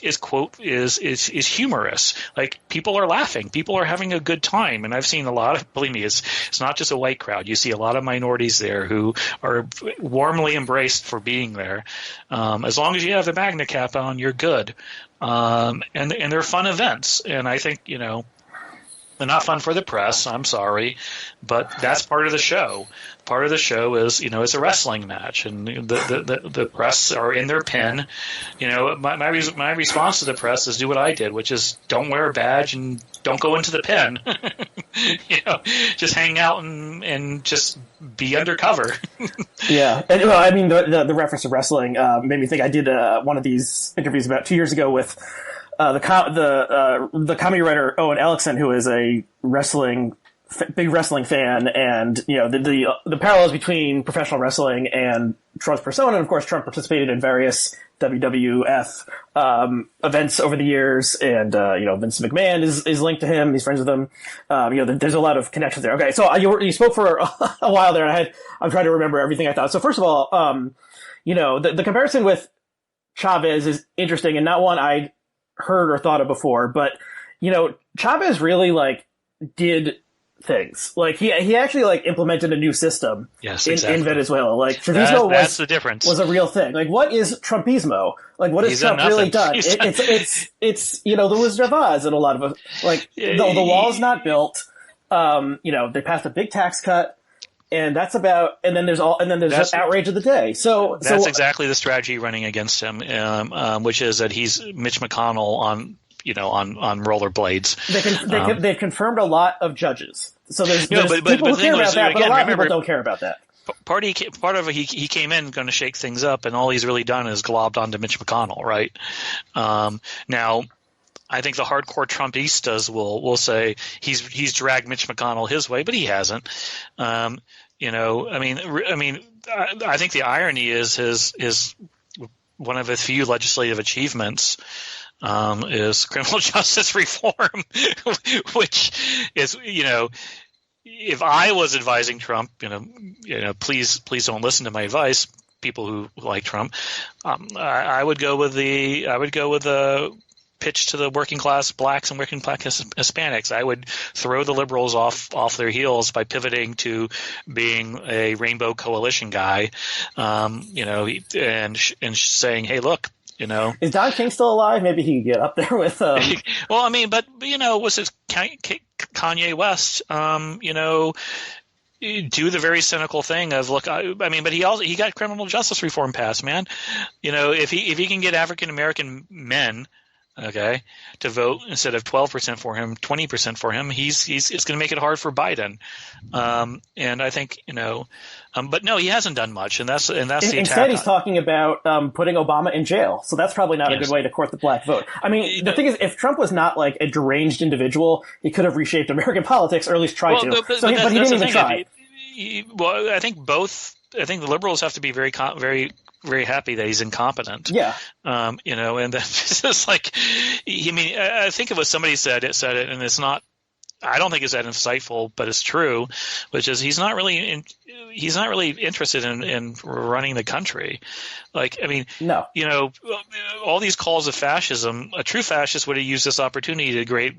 humorous. Like people are laughing, people are having a good time, and I've seen a lot of, believe me, it's not just a white crowd. You see a lot of minorities there who are warmly embraced for being there. As long as you have the Magna cap on, you're good. And they're fun events, and I think they're not fun for the press. I'm sorry, but that's part of the show. Part of the show is it's a wrestling match, and the press are in their pen. My response to the press is do what I did, which is don't wear a badge and don't go into the pen. Just hang out and just be undercover. Yeah, and I mean the reference to wrestling made me think. I did one of these interviews about 2 years ago with the comedy writer Owen Ellickson, who is a wrestling big wrestling fan, and the parallels between professional wrestling and Trump's persona. And of course, Trump participated in various WWF events over the years, and Vince McMahon is linked to him. He's friends with him. There's a lot of connections there. Okay, so you spoke for a while there, and I'm trying to remember everything I thought. So first of all, the comparison with Chavez is interesting, and not one I'd heard or thought of before. But Chavez really did things. He actually implemented a new system in Venezuela. Chavismo that's the difference. Was a real thing. What is Trumpismo? What has Trump really done? It's Luis Chavez and a lot of the wall's not built. They passed a big tax cut, and that's about. And then there's just outrage of the day. So that's exactly the strategy running against him, which is that he's Mitch McConnell on rollerblades. They've confirmed a lot of judges. So there's people who care about that, but a lot of people don't care about that. Part of it, he came in going to shake things up, and all he's really done is globbed onto Mitch McConnell, right? Now, I think the hardcore Trumpistas will say he's dragged Mitch McConnell his way, but he hasn't. I think the irony is his one of his few legislative achievements is criminal justice reform, which is, if I was advising Trump, please don't listen to my advice, people who like Trump. I would go with the pitch to the working class blacks and working class Hispanics. I would throw the liberals off their heels by pivoting to being a rainbow coalition guy, and saying, hey, look. Is Don King still alive? Maybe he could get up there with. Well, was it Kanye West? Do the very cynical thing of look. But he got criminal justice reform passed, man. If he can get African American men, to vote instead of 12% for him, 20% for him, it's going to make it hard for Biden. And I think but no, he hasn't done much, and that's the attack. Instead, he's talking about putting Obama in jail. So that's probably not a good way to court the black vote. The thing is, if Trump was not a deranged individual, he could have reshaped American politics, or at least tried to. But he didn't even try. I think the liberals have to be very, very, very happy that he's incompetent. Yeah. And that's just I think it was somebody said it, and it's not. I don't think it's that insightful, but it's true, which is he's not really interested in running the country. No. All these calls of fascism, a true fascist would have used this opportunity he did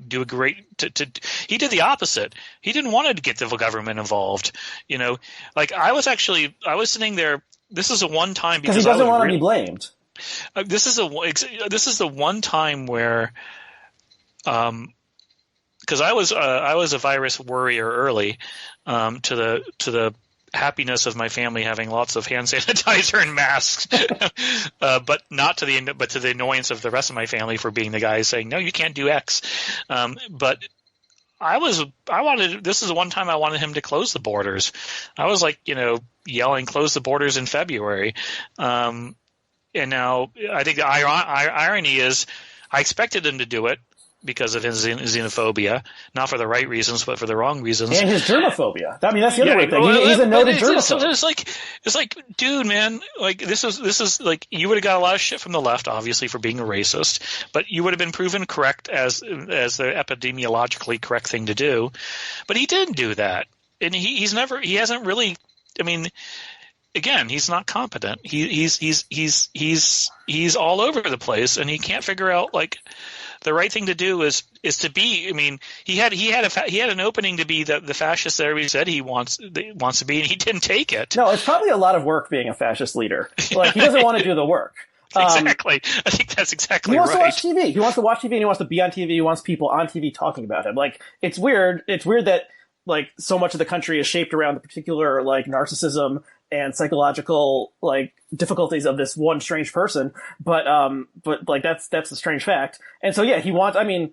the opposite. He didn't want to get the government involved. I was sitting there. This is a one time because he doesn't want to be blamed. This is the one time where, because I was a virus worrier early, to the happiness of my family having lots of hand sanitizer and masks, but to the annoyance of the rest of my family for being the guy saying no, you can't do X. But this is the one time I wanted him to close the borders. I was yelling, close the borders in February. And now I think the irony is I expected him to do it because of his xenophobia, not for the right reasons, but for the wrong reasons. And his germophobia. That's the other weird thing. He's a noted germaphobe. It's dude, man, this is you would have got a lot of shit from the left, obviously, for being a racist, but you would have been proven correct as the epidemiologically correct thing to do. But he didn't do that. And he hasn't really, again, he's not competent. He's all over the place, and he can't figure out the right thing to do is to be. He had an opening to be the fascist that he said he wants to be, and he didn't take it. No, it's probably a lot of work being a fascist leader. He doesn't want to do the work. Exactly. I think that's exactly right. He wants to watch TV. He wants to watch TV, and he wants to be on TV. He wants people on TV talking about him. It's weird. It's weird that so much of the country is shaped around the particular narcissism and psychological difficulties of this one strange person, but that's a strange fact. And so he wants. I'm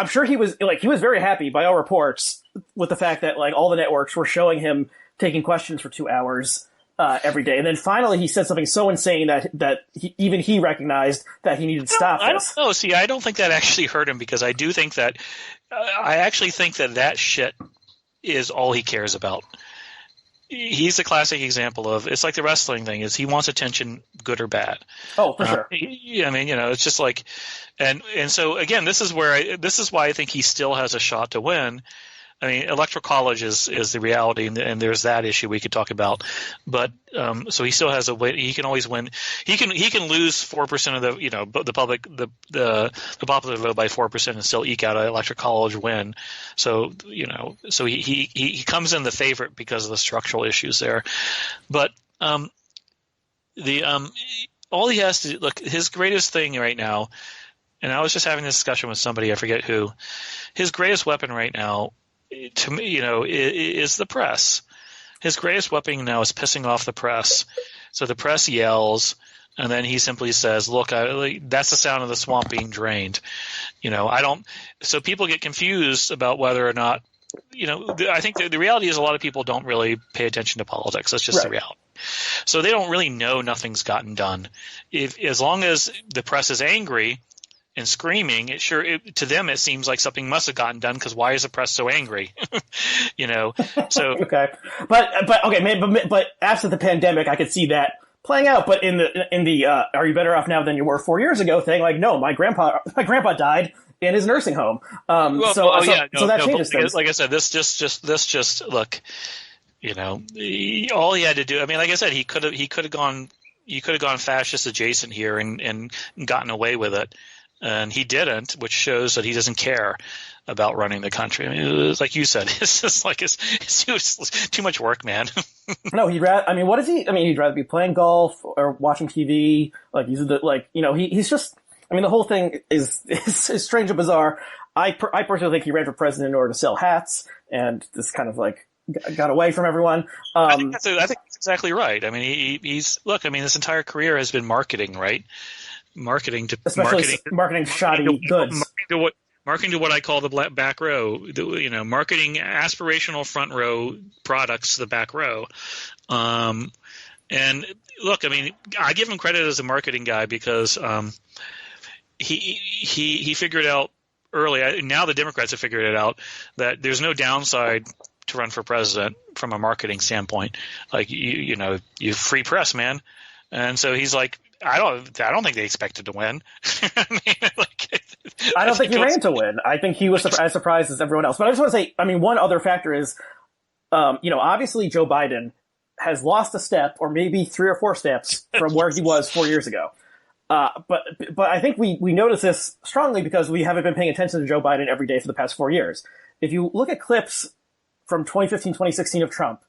sure he was very happy by all reports with the fact that all the networks were showing him taking questions for 2 hours every day, and then finally he said something so insane that even he recognized that he needed to stop this. I don't know. See, I don't think that actually hurt him, because I do think that I actually think that shit is all he cares about. He's a classic example of, it's like the wrestling thing, is he wants attention, good or bad. Oh, for sure. I mean, it's just like, and so again, this is why I think he still has a shot to win. I mean, electoral college is the reality, and there's that issue we could talk about. But so he still has a way. He can always win. He can lose 4% of the public the popular vote by 4% and still eke out an electoral college win. So so he comes in the favorite because of the structural issues there. But all he has to look, his greatest thing right now, and I was just having this discussion with somebody, I forget who, his greatest weapon right now, to me, is the press. His greatest weapon now is pissing off the press. So the press yells, and then he simply says, "Look, that's the sound of the swamp being drained." So people get confused about whether or not, I think the reality is a lot of people don't really pay attention to politics. That's just the reality. So they don't really know nothing's gotten done. As long as the press is angry and screaming, to them it seems like something must have gotten done, because why is the press so angry? So okay, but after the pandemic, I could see that playing out. But in the are you better off now than you were 4 years ago thing? Like, no, my grandpa died in his nursing home. So that changes things. Like I said, this just look. All he had to do. I mean, like I said, he could have gone fascist adjacent here and gotten away with it. And he didn't, which shows that he doesn't care about running the country. I mean, it was, like you said, it's just like it's too much work, man. No, he'd rather. I mean, what is he? I mean, he'd rather be playing golf or watching TV. Like he's just. I mean, the whole thing is strange and bizarre. I personally think he ran for president in order to sell hats, and this kind of like got away from everyone. I think that's exactly right. I mean, he's look. I mean, his entire career has been marketing, right? Marketing shoddy goods. Marketing to what I call the back row. Marketing aspirational front row products to the back row. And look, I mean, I give him credit as a marketing guy because he figured out early. Now the Democrats have figured it out that there's no downside to run for president from a marketing standpoint. Like you free press, man. And so he's like, I don't think they expected to win. I don't think he ran to win. I think he was as surprised as everyone else. But I just want to say, I mean, one other factor is, obviously Joe Biden has lost a step or maybe 3 or 4 steps from where he was 4 years ago. But I think we notice this strongly because we haven't been paying attention to Joe Biden every day for the past 4 years. If you look at clips from 2015, 2016 of Trump,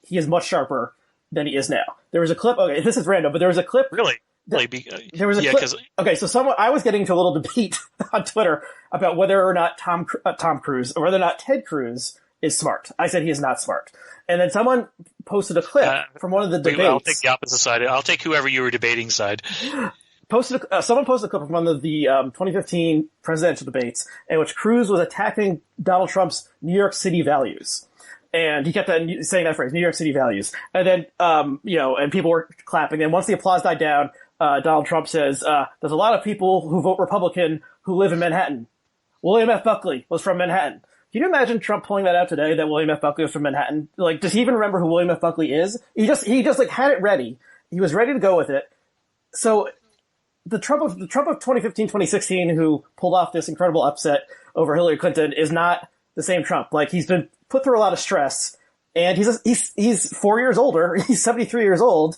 he is much sharper than he is now. There was a clip. Okay, this is random, but there was a clip. Really? There was a clip. Okay, so I was getting into a little debate on Twitter about whether or not Tom Cruise or whether or not Ted Cruz is smart. I said he is not smart. And then someone posted a clip from one of the debates. I'll take the opposite side. I'll take whoever you were debating side. Someone posted a clip from one of the 2015 presidential debates in which Cruz was attacking Donald Trump's New York City values. And he kept saying that phrase, New York City values. And then, and people were clapping. And once the applause died down, Donald Trump says, there's a lot of people who vote Republican who live in Manhattan. William F. Buckley was from Manhattan. Can you imagine Trump pulling that out today, that William F. Buckley was from Manhattan? Like, does he even remember who William F. Buckley is? He just like had it ready. He was ready to go with it. So the Trump of 2015, 2016, who pulled off this incredible upset over Hillary Clinton, is not the same Trump. Like, he's been put through a lot of stress, and he's 4 years older. He's 73 years old.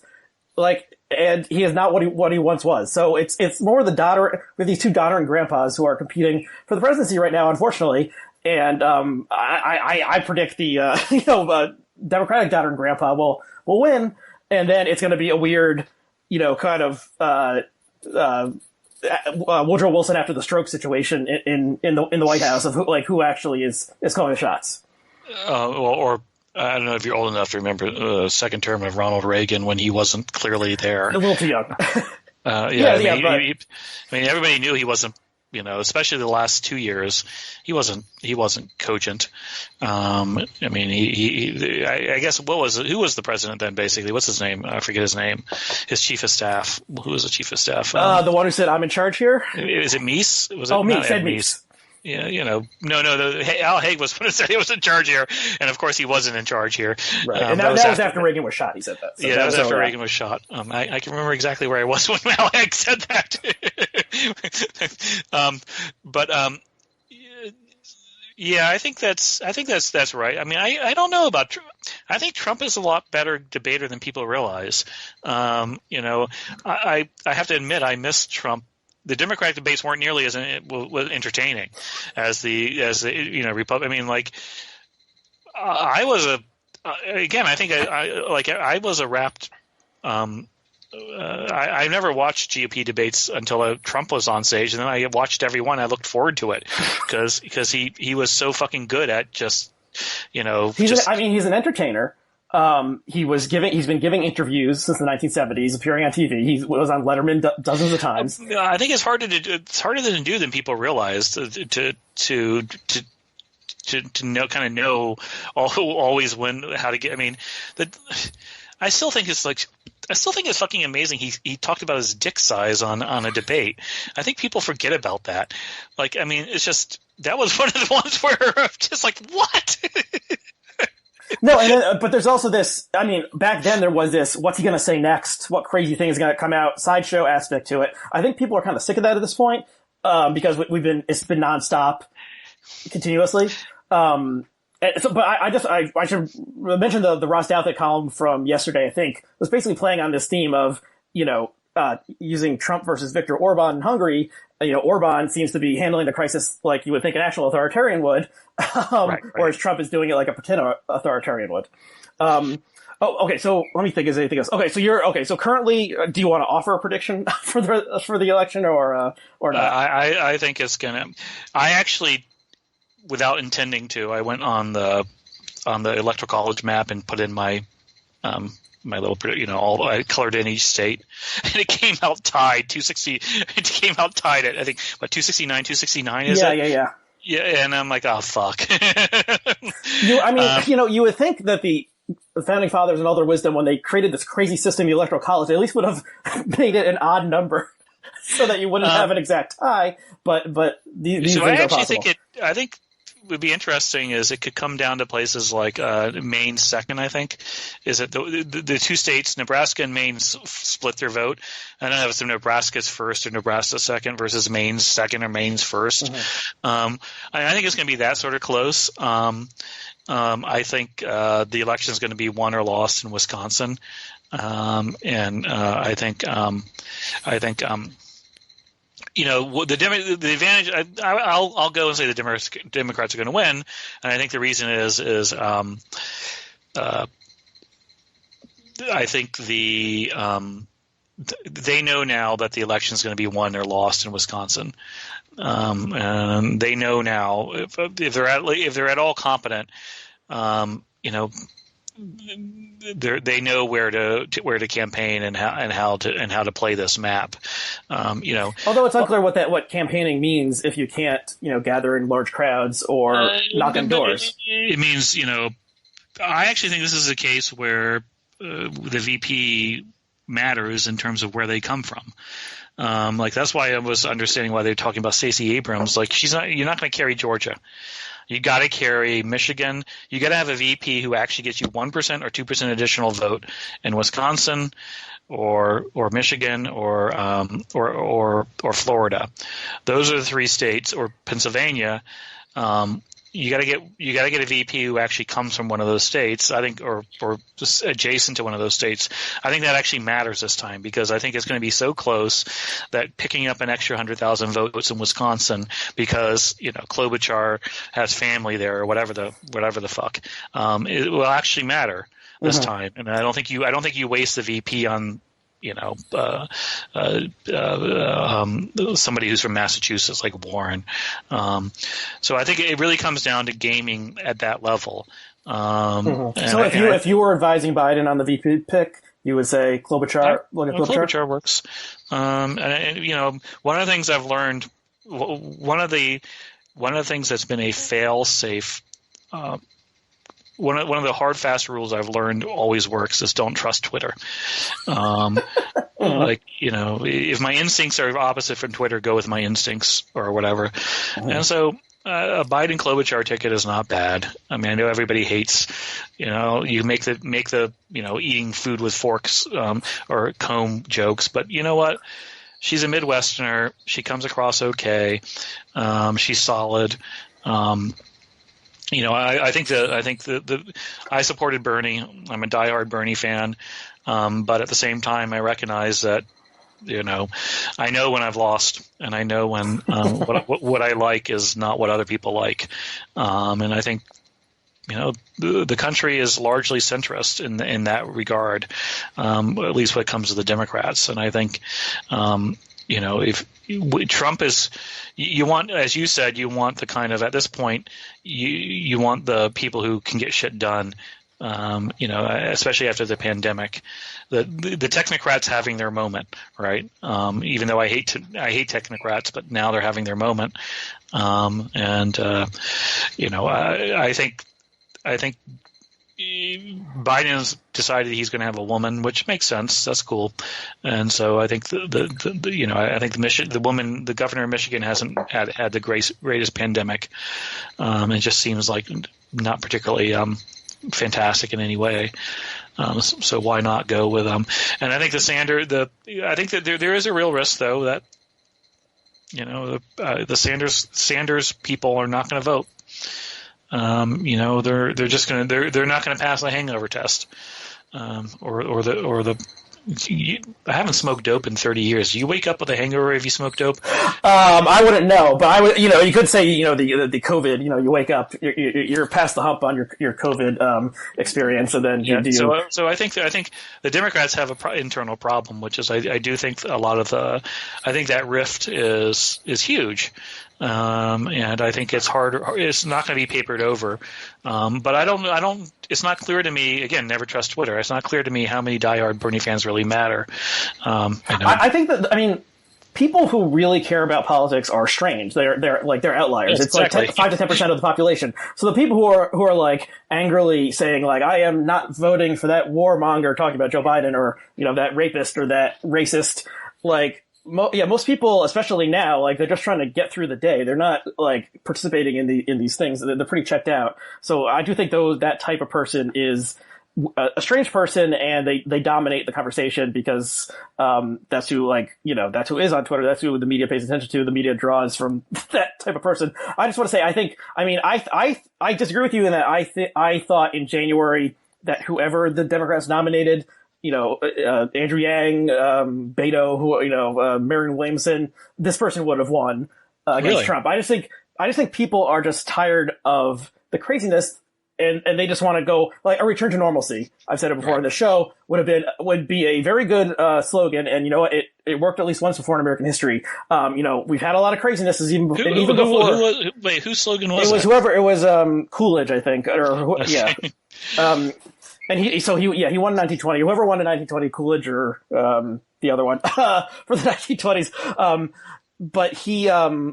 Like, and he is not what he once was. So it's more with these two doddering grandpas who are competing for the presidency right now, unfortunately. And I predict the Democratic doddering grandpa will win, and then it's going to be a weird kind of Woodrow Wilson after the stroke situation in the White House of who actually is calling the shots. Or I don't know if you're old enough to remember the second term of Ronald Reagan when he wasn't clearly there. A little too young. I mean, everybody knew he wasn't. Especially the last 2 years, he wasn't cogent. I mean, I guess who was the president then? Basically, what's his name? I forget his name. His chief of staff. Who was the chief of staff? The one who said, "I'm in charge here." Is it Meese? Meese. Ed Meese. Yeah, no. Al Haig was he was in charge here, and of course he wasn't in charge here. Right, and that was after Reagan was shot. He said that. So yeah, that was after Reagan was shot. I can remember exactly where I was when Al Haig said that. Yeah, I think that's right. I mean, I don't know about Trump. I think Trump is a lot better debater than people realize. I have to admit I missed Trump. The Democratic debates weren't nearly as entertaining as the Republican. I mean, like I was I was a rapt. I never watched GOP debates until Trump was on stage, and then I watched every one. I looked forward to it because he was so fucking good at just. He's an entertainer. He's been giving interviews since the 1970s, appearing on TV. He was on Letterman dozens of times. I think it's harder to do than people realize to know always how to get. I mean, I still think it's fucking amazing. He talked about his dick size on a debate. I think people forget about that. Like, I mean, it's just that was one of the ones where I'm just like, what? No, but there's also this. I mean, back then there was this. What's he going to say next? What crazy thing is going to come out? Sideshow aspect to it. I think people are kind of sick of that at this point because it's been nonstop, continuously. But I should mention the Ross Douthat column from yesterday. I think was basically playing on this theme of using Trump versus Viktor Orban in Hungary. Orban seems to be handling the crisis like you would think an actual authoritarian would, right. Whereas Trump is doing it like a pretend authoritarian would. Okay. So let me think. Is there anything else? Okay. So currently, do you want to offer a prediction for the election or not? I think it's gonna. I actually, without intending to, I went on the electoral college map and put in my my little, I colored in each state, and it came out tied 260. It came out tied at I think 269 is it? Yeah. Yeah, and I'm like, oh fuck. You would think that the founding fathers and all their wisdom, when they created this crazy system, the electoral college, they at least would have made it an odd number so that you wouldn't have an exact tie. But these so things I are possible. I think would be interesting is it could come down to places like Maine's second. I think is it the two states, Nebraska and Maine, split their vote. I don't know if it's Nebraska's first or Nebraska's second versus Maine's second or Maine's first. Mm-hmm. I think it's going to be that sort of close. I think the election is going to be won or lost in Wisconsin, and I think. The advantage. I'll go and say the Democrats are going to win, and I think the reason is I think they know now that the election is going to be won or lost in Wisconsin, and they know now if they're at all competent, they know where to campaign and how to play this map. Although it's unclear what campaigning means if you can't gather in large crowds or knock on doors. It means I actually think this is a case where the VP matters in terms of where they come from. That's why I was understanding why they're talking about Stacey Abrams. Like you're not going to carry Georgia. You got to carry Michigan. You got to have a VP who actually gets you 1% or 2% additional vote in Wisconsin, or Michigan, or Florida. Those are the three states, or Pennsylvania. You got to get a VP who actually comes from one of those states. I think, or just adjacent to one of those states. I think that actually matters this time because I think it's going to be so close that picking up an extra 100,000 votes in Wisconsin because Klobuchar has family there or whatever the fuck, it will actually matter this time. And I don't think you waste the VP on somebody who's from Massachusetts like Warren. So I think it really comes down to gaming at that level. So if you were advising Biden on the VP pick, you would say Klobuchar. Klobuchar works. One of the things I've learned, one of the things that's been a fail-safe. One of the hard, fast rules I've learned always works is don't trust Twitter. If my instincts are opposite from Twitter, go with my instincts or whatever. And so a Biden Klobuchar ticket is not bad. I mean, I know everybody hates, you make the eating food with forks or comb jokes, but you know what? She's a Midwesterner. She comes across okay. She's solid. I think I supported Bernie. I'm a diehard Bernie fan, but at the same time, I recognize that I know when I've lost, and I know when what I like is not what other people like, and I think the country is largely centrist in that regard, at least when it comes to the Democrats, and I think if Trump is, you want, as you said, you want the kind of, at this point, you want the people who can get shit done. Especially after the pandemic, the technocrats having their moment, right? Even though I hate technocrats, but now they're having their moment. I think Biden has decided he's going to have a woman, which makes sense. That's cool. And so I think the governor of Michigan hasn't had the greatest pandemic. It just seems like not particularly fantastic in any way. So why not go with them? And I think I think that there is a real risk, though, that the Sanders people are not going to vote. They're just going to they're not going to pass a hangover test, I haven't smoked dope in 30 years. Do you wake up with a hangover if you smoke dope? I wouldn't know, but I would. You could say the COVID. You wake up, you're past the hump on your COVID experience, and then you do. So I think the Democrats have an internal problem, which is I do think a lot of I think that rift is huge. And I think it's harder. It's not going to be papered over. But I don't. It's not clear to me. Again, never trust Twitter. It's not clear to me how many diehard Bernie fans really matter. I think that. I mean, people who really care about politics are strange. They're outliers. It's exactly. Like 5 to 10% of the population. So the people who are like angrily saying like, I am not voting for that warmonger talking about Joe Biden, or that rapist or that racist, like. Most people, especially now, like they're just trying to get through the day. They're not like participating in these things. They're pretty checked out. So I do think that type of person is a strange person, and they dominate the conversation because that's who that's who is on Twitter. That's who the media pays attention to. The media draws from that type of person. I just want to say I disagree with you in that I thought in January that whoever the Democrats nominated. Andrew Yang, Beto, Marianne Williamson, this person would have won against Trump. I just think people are just tired of the craziness, and they just want to go like a return to normalcy. I've said it before in the show would be a very good slogan, and it worked at least once before in American history. We've had a lot of crazinesses even before. Wait, whose slogan was it? Was whoever it was, Coolidge, I think, or yeah. And he won in 1920. Whoever won in 1920, Coolidge or the other one for the 1920s. But he not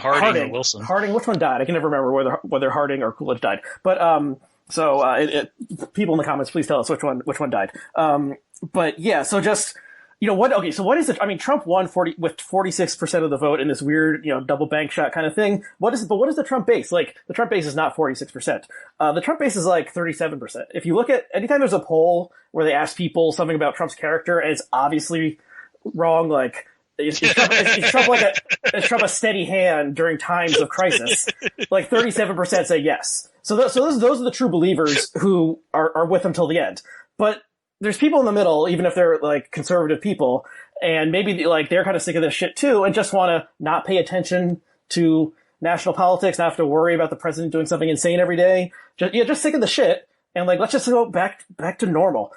Harding or Wilson. Harding, which one died? I can never remember whether Harding or Coolidge died. But people in the comments, please tell us which one died. But yeah, so just. What? Okay, so what is it? I mean, Trump won with 46% of the vote in this weird, double bank shot kind of thing. What is the Trump base? Like, the Trump base is not 46%. The Trump base is like 37%. If you look at anytime there's a poll where they ask people something about Trump's character and it's obviously wrong, like is Trump a steady hand during times of crisis? Like 37% say yes. So those are the true believers who are with him till the end. But there's people in the middle, even if they're like conservative people, and maybe like they're kind of sick of this shit too, and just want to not pay attention to national politics, not have to worry about the president doing something insane every day. Just sick of the shit, and like let's just go back to normal.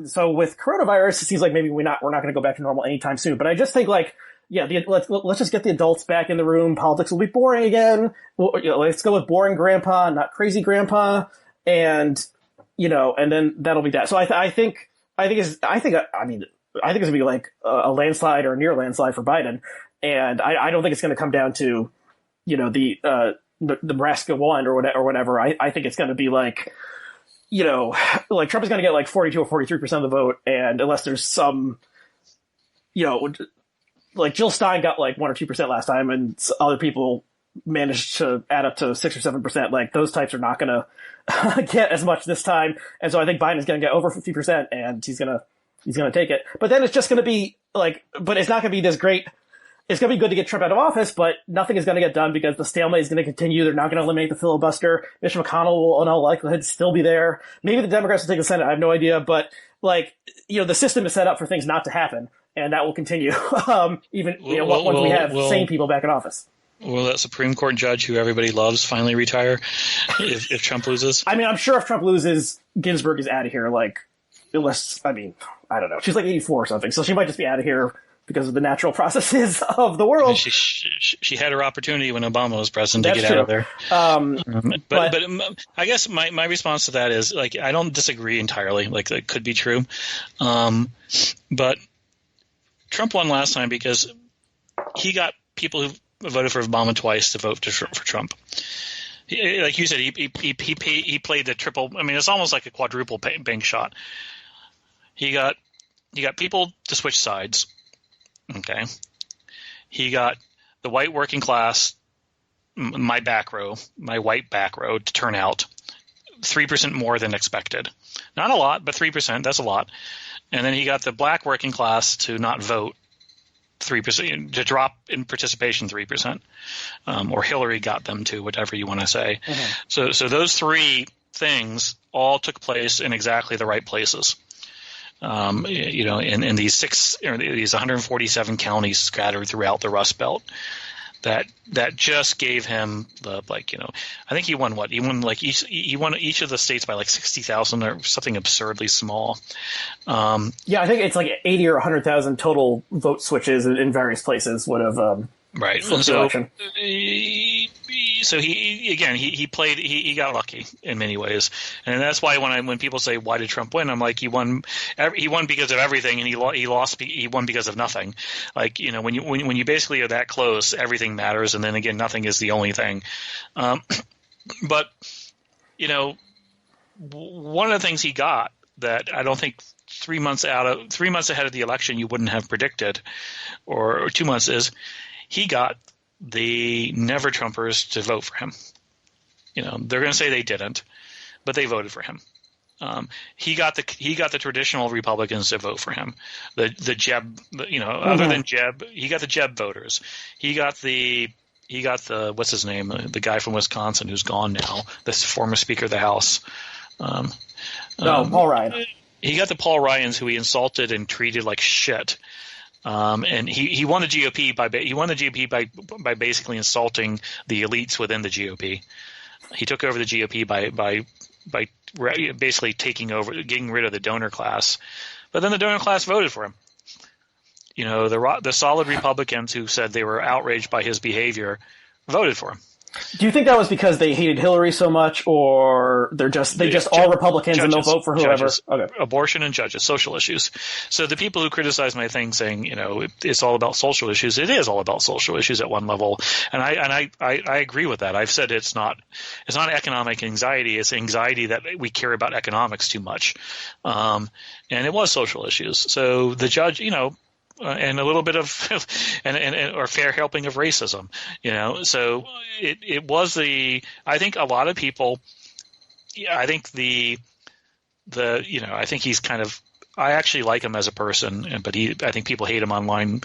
So with coronavirus, it seems like maybe we're not going to go back to normal anytime soon. But I just think like let's just get the adults back in the room. Politics will be boring again. Let's go with boring grandpa, not crazy grandpa, and then that'll be that. So I think it's gonna be like a landslide or a near landslide for Biden, and I don't think it's gonna come down to, the Nebraska one or whatever. I think it's gonna be like, like Trump is gonna get like 42 or 43% of the vote, and unless there's some, like Jill Stein got like 1 or 2% last time, and other people managed to add up to 6 or 7%. Like those types are not going to get as much this time, and so I think Biden is going to get over 50%, and he's going to take it. But then it's just going to be like, but it's not going to be this great. It's going to be good to get Trump out of office, but nothing is going to get done because the stalemate is going to continue. They're not going to eliminate the filibuster. Mitch McConnell will, in all likelihood, still be there. Maybe the Democrats will take the Senate. I have no idea, but like, the system is set up for things not to happen, and that will continue. Even once we have sane people back in office. Will that Supreme Court judge who everybody loves finally retire if Trump loses? I mean, I'm sure if Trump loses, Ginsburg is out of here. Like, unless, I don't know. She's like 84 or something, so she might just be out of here because of the natural processes of the world. She had her opportunity when Obama was president to get true. out of there. But I guess my response to that is, like, I don't disagree entirely. Like, that could be true. But Trump won last time because he got people who voted for Obama twice to vote for Trump. Like you said, he played the triple. I mean, it's almost like a quadruple bank shot. He got people to switch sides. Okay. He got the white working class, my white back row, to turn out 3% more than expected. Not a lot, but 3%, that's a lot. And then he got the black working class to not vote 3%, to drop in participation 3%. Or Hillary got them to, whatever you want to say. Mm-hmm. So those three things all took place in exactly the right places. In these these 147 counties scattered throughout the Rust Belt, that just gave him the, I think he won what? He won each of the states by like 60,000 or something absurdly small. I think it's like 80 or 100,000 total vote switches in various places would have right. flipped the election. So he got lucky in many ways, and that's why when people say why did Trump win, I'm like, he won because of everything, and he won because of nothing. Like, when you basically are that close, everything matters, and then again, nothing is the only thing. But one of the things he got that I don't think 3 months ahead of the election you wouldn't have predicted, or 2 months, is he got the never Trumpers to vote for him. They're going to say they didn't, but they voted for him. He got the traditional Republicans to vote for him. The Jeb, other than Jeb, he got the Jeb voters. He got the what's his name, the guy from Wisconsin who's gone now, this former Speaker of the House. Paul Ryan. He got the Paul Ryans who he insulted and treated like shit. And he won the GOP by basically insulting the elites within the GOP. He took over the GOP by basically getting rid of the donor class. But then the donor class voted for him. The solid Republicans who said they were outraged by his behavior voted for him. Do you think that was because they hated Hillary so much, or they just all Republicans and they'll vote for whoever? Okay. Abortion and judges, social issues. So the people who criticize my thing saying, it's all about social issues, it is all about social issues at one level. And I agree with that. I've said it's not economic anxiety, it's anxiety that we care about economics too much. And it was social issues. So the judge, and a little bit of or fair helping of racism, So it was I think a lot of people. I think I think he's kind of. I actually like him as a person, but I think people hate him online.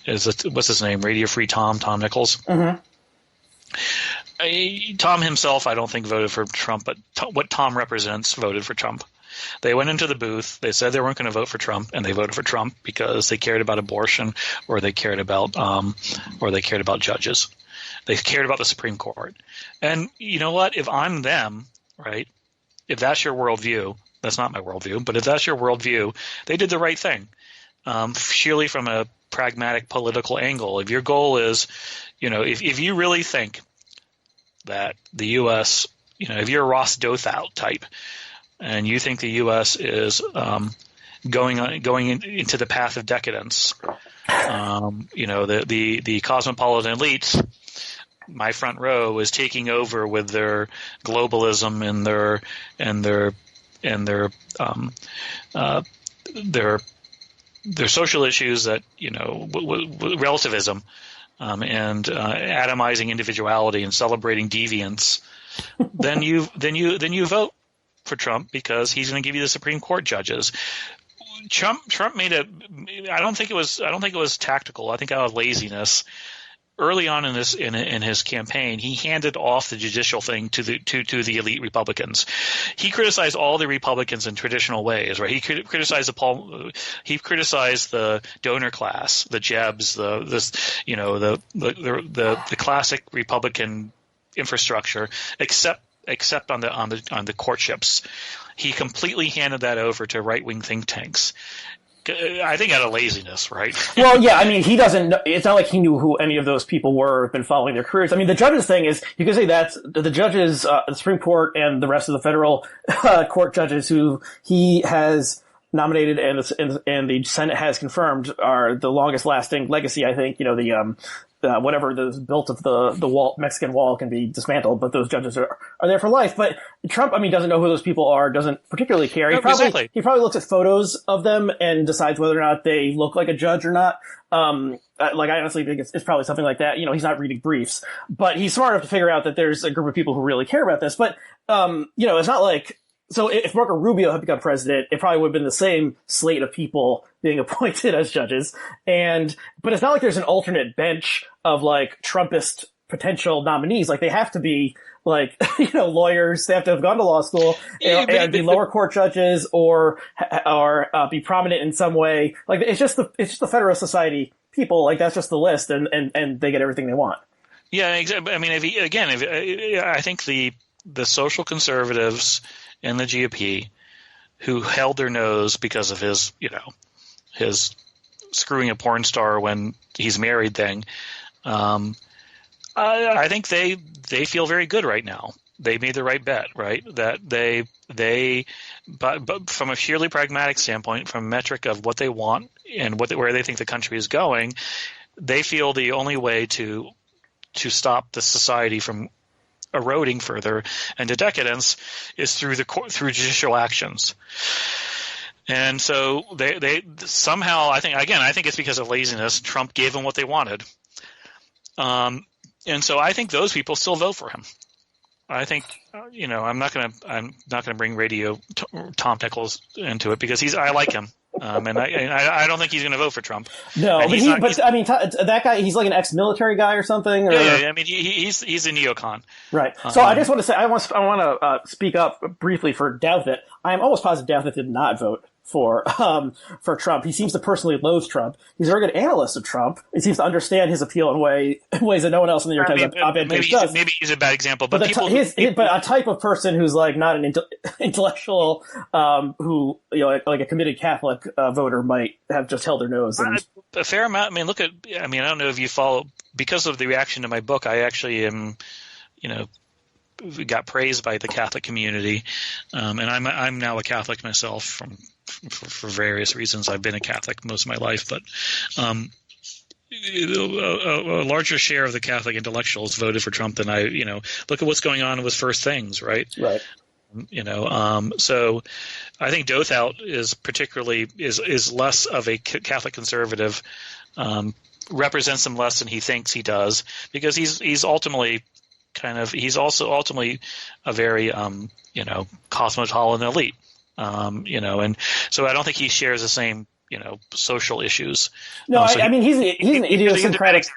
What's his name? Radio Free Tom Nichols. Mm-hmm. Tom himself, I don't think voted for Trump, but what Tom represents voted for Trump. They went into the booth. They said they weren't going to vote for Trump, and they voted for Trump because they cared about abortion, or they cared about judges. They cared about the Supreme Court. And you know what? If I'm them, right? If that's your worldview, that's not my worldview, but if that's your worldview, they did the right thing. Surely from a pragmatic political angle, if your goal is, if you really think that the U.S., if you're a Ross Douthat type, and you think the U.S. is going into the path of decadence, the cosmopolitan elites, my front row, is taking over with their globalism and their social issues that relativism. and atomizing individuality and celebrating deviance, then you vote for Trump because he's going to give you the Supreme Court judges. Trump made I don't think it was tactical. I think out of laziness. Early on in his campaign, he handed off the judicial thing to the elite Republicans. He criticized all the Republicans in traditional ways, right? He criticized the donor class, the Jebs, the classic Republican infrastructure, except on the courtships. He completely handed that over to right-wing think tanks. I think out of laziness, right? Well, yeah, I mean, he doesn't know, it's not like he knew who any of those people were, been following their careers. I mean, the judges thing is, you can say that's the judges, the Supreme Court and the rest of the federal court judges who he has nominated and the Senate has confirmed are the longest lasting legacy, I think. You know, whatever is built of the wall, Mexican wall can be dismantled, but those judges are there for life. But Trump, I mean, doesn't know who those people are, doesn't particularly care. He probably looks at photos of them and decides whether or not they look like a judge or not. I honestly think it's probably something like that. You know, he's not reading briefs, but he's smart enough to figure out that there's a group of people who really care about this. But, you know, it's not like, so if Marco Rubio had become president, it probably would have been the same slate of people being appointed as judges. But it's not like there's an alternate bench of like Trumpist potential nominees. Like they have to be like, you know, lawyers. They have to have gone to law school and be lower court judges or be prominent in some way. Like it's just the Federalist Society people. Like that's just the list and they get everything they want. Yeah, exactly. I mean, I think the social conservatives and the GOP who held their nose because of his screwing a porn star when he's married thing. I think they feel very good right now. They made the right bet, right? That but from a purely pragmatic standpoint, from a metric of what they want and where they think the country is going, they feel the only way to stop the society from eroding further into decadence is through judicial actions. And so they somehow, I think it's because of laziness. Trump gave them what they wanted. And so I think those people still vote for him. I think, I'm not going to bring radio Tom Nichols into it because I like him. And I don't think he's going to vote for Trump. No, that guy, he's like an ex-military guy or something. Or? Yeah. I mean, he's a neocon. Right. So I just want to say, I want to speak up briefly for Douthat. I am almost positive Douthat did not vote for Trump. He seems to personally loathe Trump. He's a very good analyst of Trump. He seems to understand his appeal in ways that no one else in the New York Times op-ed does. Maybe he's a bad example, but a type of person who's like not an intellectual, who like a committed Catholic voter might have just held their nose. A fair amount. I don't know if you follow because of the reaction to my book. I actually am, got praised by the Catholic community, and I'm now a Catholic myself for various reasons. I've been a Catholic most of my life, but a larger share of the Catholic intellectuals voted for Trump than I. Look at what's going on with First Things, right? Right. So I think Douthat is less of a Catholic conservative, represents him less than he thinks he does because he's ultimately he's also ultimately a very cosmopolitan elite, and so I don't think he shares the same social issues. No, he's an idiosyncratic.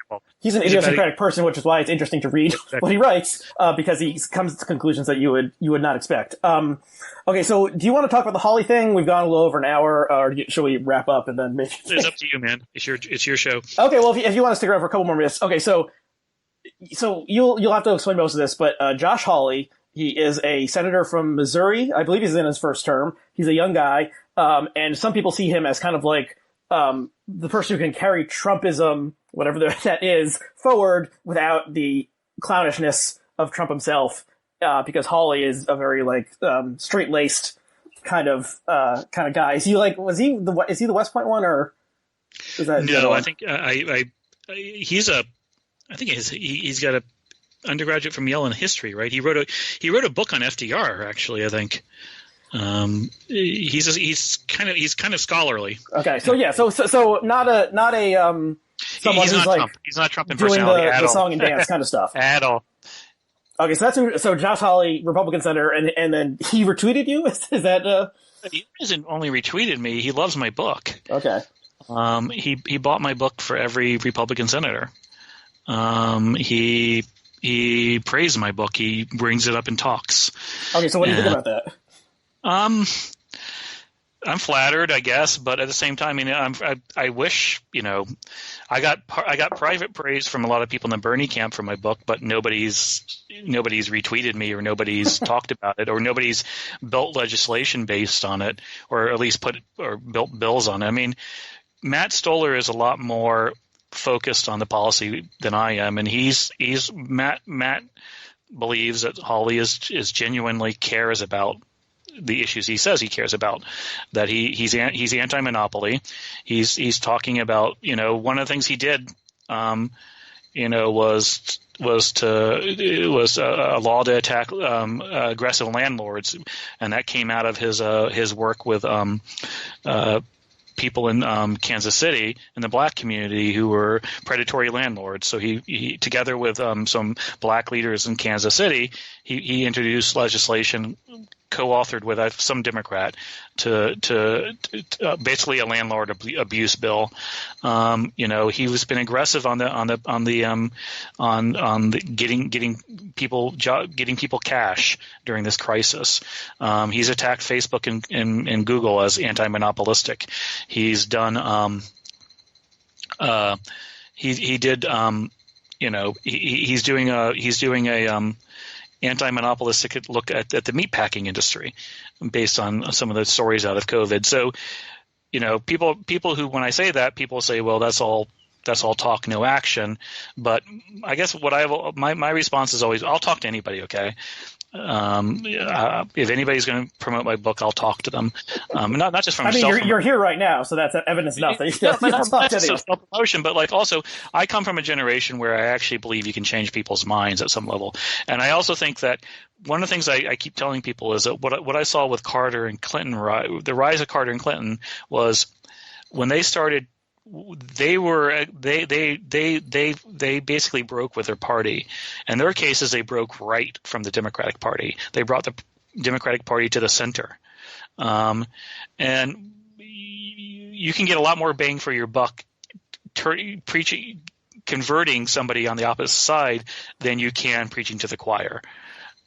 He's an idiosyncratic person, which is why it's interesting to read what he writes, because he comes to conclusions that you would not expect. Okay, so do you want to talk about the Hawley thing? We've gone a little over an hour, or should we wrap up and then maybe? It's up to you, man. It's your show. Okay, well, if you want to stick around for a couple more minutes. Okay, so you'll have to explain most of this, but Josh Hawley, he is a senator from Missouri. I believe he's in his first term. He's a young guy, and some people see him as kind of like the person who can carry Trumpism, whatever that is, forward without the clownishness of Trump himself, because Hawley is a very like straight-laced kind of guy. Is he the West Point one, or is that no? I think he's got a undergraduate from Yale in history, right? He wrote a book on FDR, actually. I think he's kind of scholarly. Okay, so yeah, so not a someone he's who's not like Trump. He's not Trump in doing personality at the all. song and dance kind of stuff. At all. Okay, so Josh Hawley, Republican senator, and then he retweeted you. Is that? He hasn't only retweeted me. He loves my book. Okay. He bought my book for every Republican senator. He praised my book. He brings it up in talks. Okay, so what do you think about that? I'm flattered, I guess, but at the same time, I wish, I got private praise from a lot of people in the Bernie camp for my book, but nobody's retweeted me, or nobody's talked about it, or nobody's built legislation based on it, or at least built bills on it. I mean, Matt Stoller is a lot more focused on the policy than I am, and Matt believes that Hawley is genuinely cares about the issues he says he cares about, that he's anti-monopoly. He's talking about, one of the things he did, was a law to attack aggressive landlords, and that came out of his work with people in Kansas City in the black community who were predatory landlords. So he together with some black leaders in Kansas City, he introduced legislation co-authored with some Democrat to basically a landlord abuse bill. He was been aggressive on the getting people cash during this crisis. He's attacked Facebook and Google as anti-monopolistic. He's done he's doing a anti-monopolistic look at the meatpacking industry based on some of the stories out of COVID. So, people who, when I say that, people say, well, that's all talk, no action. But I guess my response is always, I'll talk to anybody. Okay. If anybody's going to promote my book, I'll talk to them. Not just from. I mean, you're here right now, so that's evidence enough that you'll talk to anyone. Self-promotion, but also, I come from a generation where I actually believe you can change people's minds at some level, and I also think that one of the things I keep telling people is that what I saw with Carter and Clinton, the rise of Carter and Clinton, was when they started. They basically broke with their party. In their cases, they broke right from the Democratic Party. They brought the Democratic Party to the center, and you can get a lot more bang for your buck converting somebody on the opposite side than you can preaching to the choir,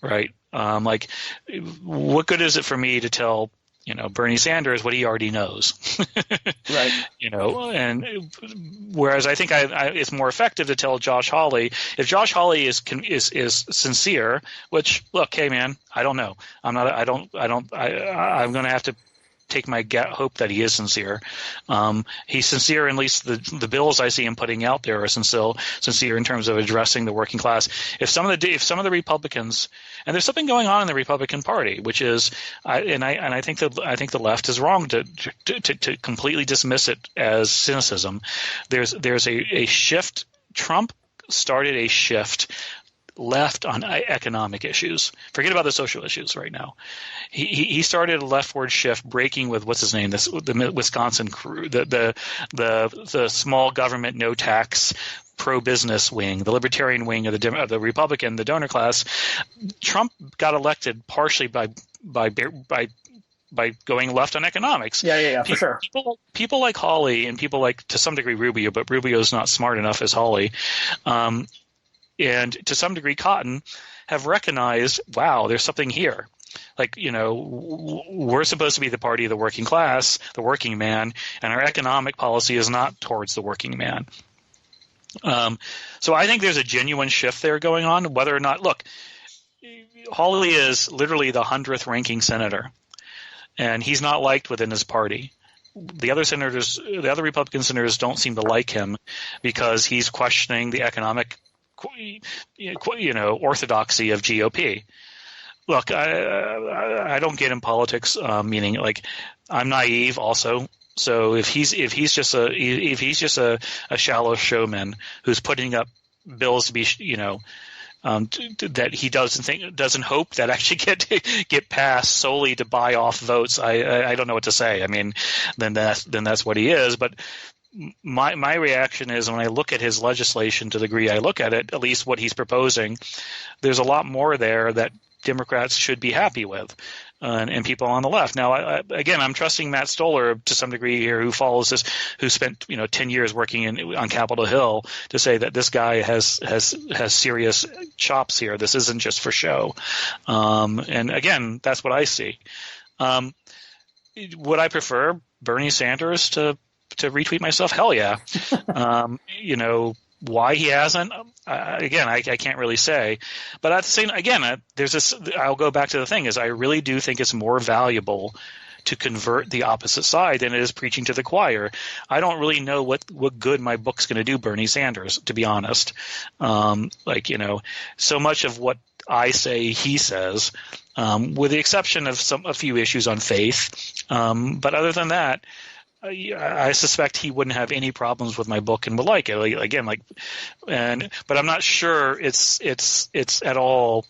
right? What good is it for me to tell Bernie Sanders what he already knows, right? And whereas I think it's more effective to tell Josh Hawley, if Josh Hawley is sincere, which, look, hey man, I don't know, I'm going to have to take my hope that he is sincere. He's sincere, at least the bills I see him putting out there are sincere in terms of addressing the working class. If some of the Republicans, and there's something going on in the Republican Party, which is, I think the left is wrong to completely dismiss it as cynicism. There's a shift. Trump started a shift left on economic issues. Forget about the social issues right now. He started a leftward shift, breaking with what's his name, the Wisconsin crew, the small government, no tax, pro-business wing, the libertarian wing of the Republican, the donor class. Trump got elected partially by going left on economics. Yeah, for sure. People like Hawley and people like, to some degree, Rubio, but Rubio's not smart enough as Hawley. And to some degree, Cotton have recognized, wow, there's something here. We're supposed to be the party of the working class, the working man, and our economic policy is not towards the working man. So I think there's a genuine shift there going on, whether or not – look, Hawley is literally the 100th ranking senator, and he's not liked within his party. The other Republican senators don't seem to like him because he's questioning the economic orthodoxy of GOP. Look, I don't get in politics, meaning I'm naive also. So if he's just a shallow showman who's putting up bills to be that he doesn't hope that actually get passed solely to buy off votes, I don't know what to say. I mean, then that's what he is. But my reaction is when I look at his legislation, to the degree I look at least what he's proposing, there's a lot more there that Democrats should be happy with, and people on the left. Now, again, I'm trusting Matt Stoller to some degree here, who follows this, who spent 10 years working on Capitol Hill, to say that this guy has serious chops here. This isn't just for show. And again, that's what I see. Would I prefer Bernie Sanders to retweet myself? Hell yeah. Why he hasn't, again, I can't really say. But at the same, again, there's this. I'll go back to the thing is I really do think it's more valuable to convert the opposite side than it is preaching to the choir. I don't really know what good my book's going to do Bernie Sanders, to be honest. So much of what I say he says, with the exception of a few issues on faith. But other than that, I suspect he wouldn't have any problems with my book and would like it. But I'm not sure it's at all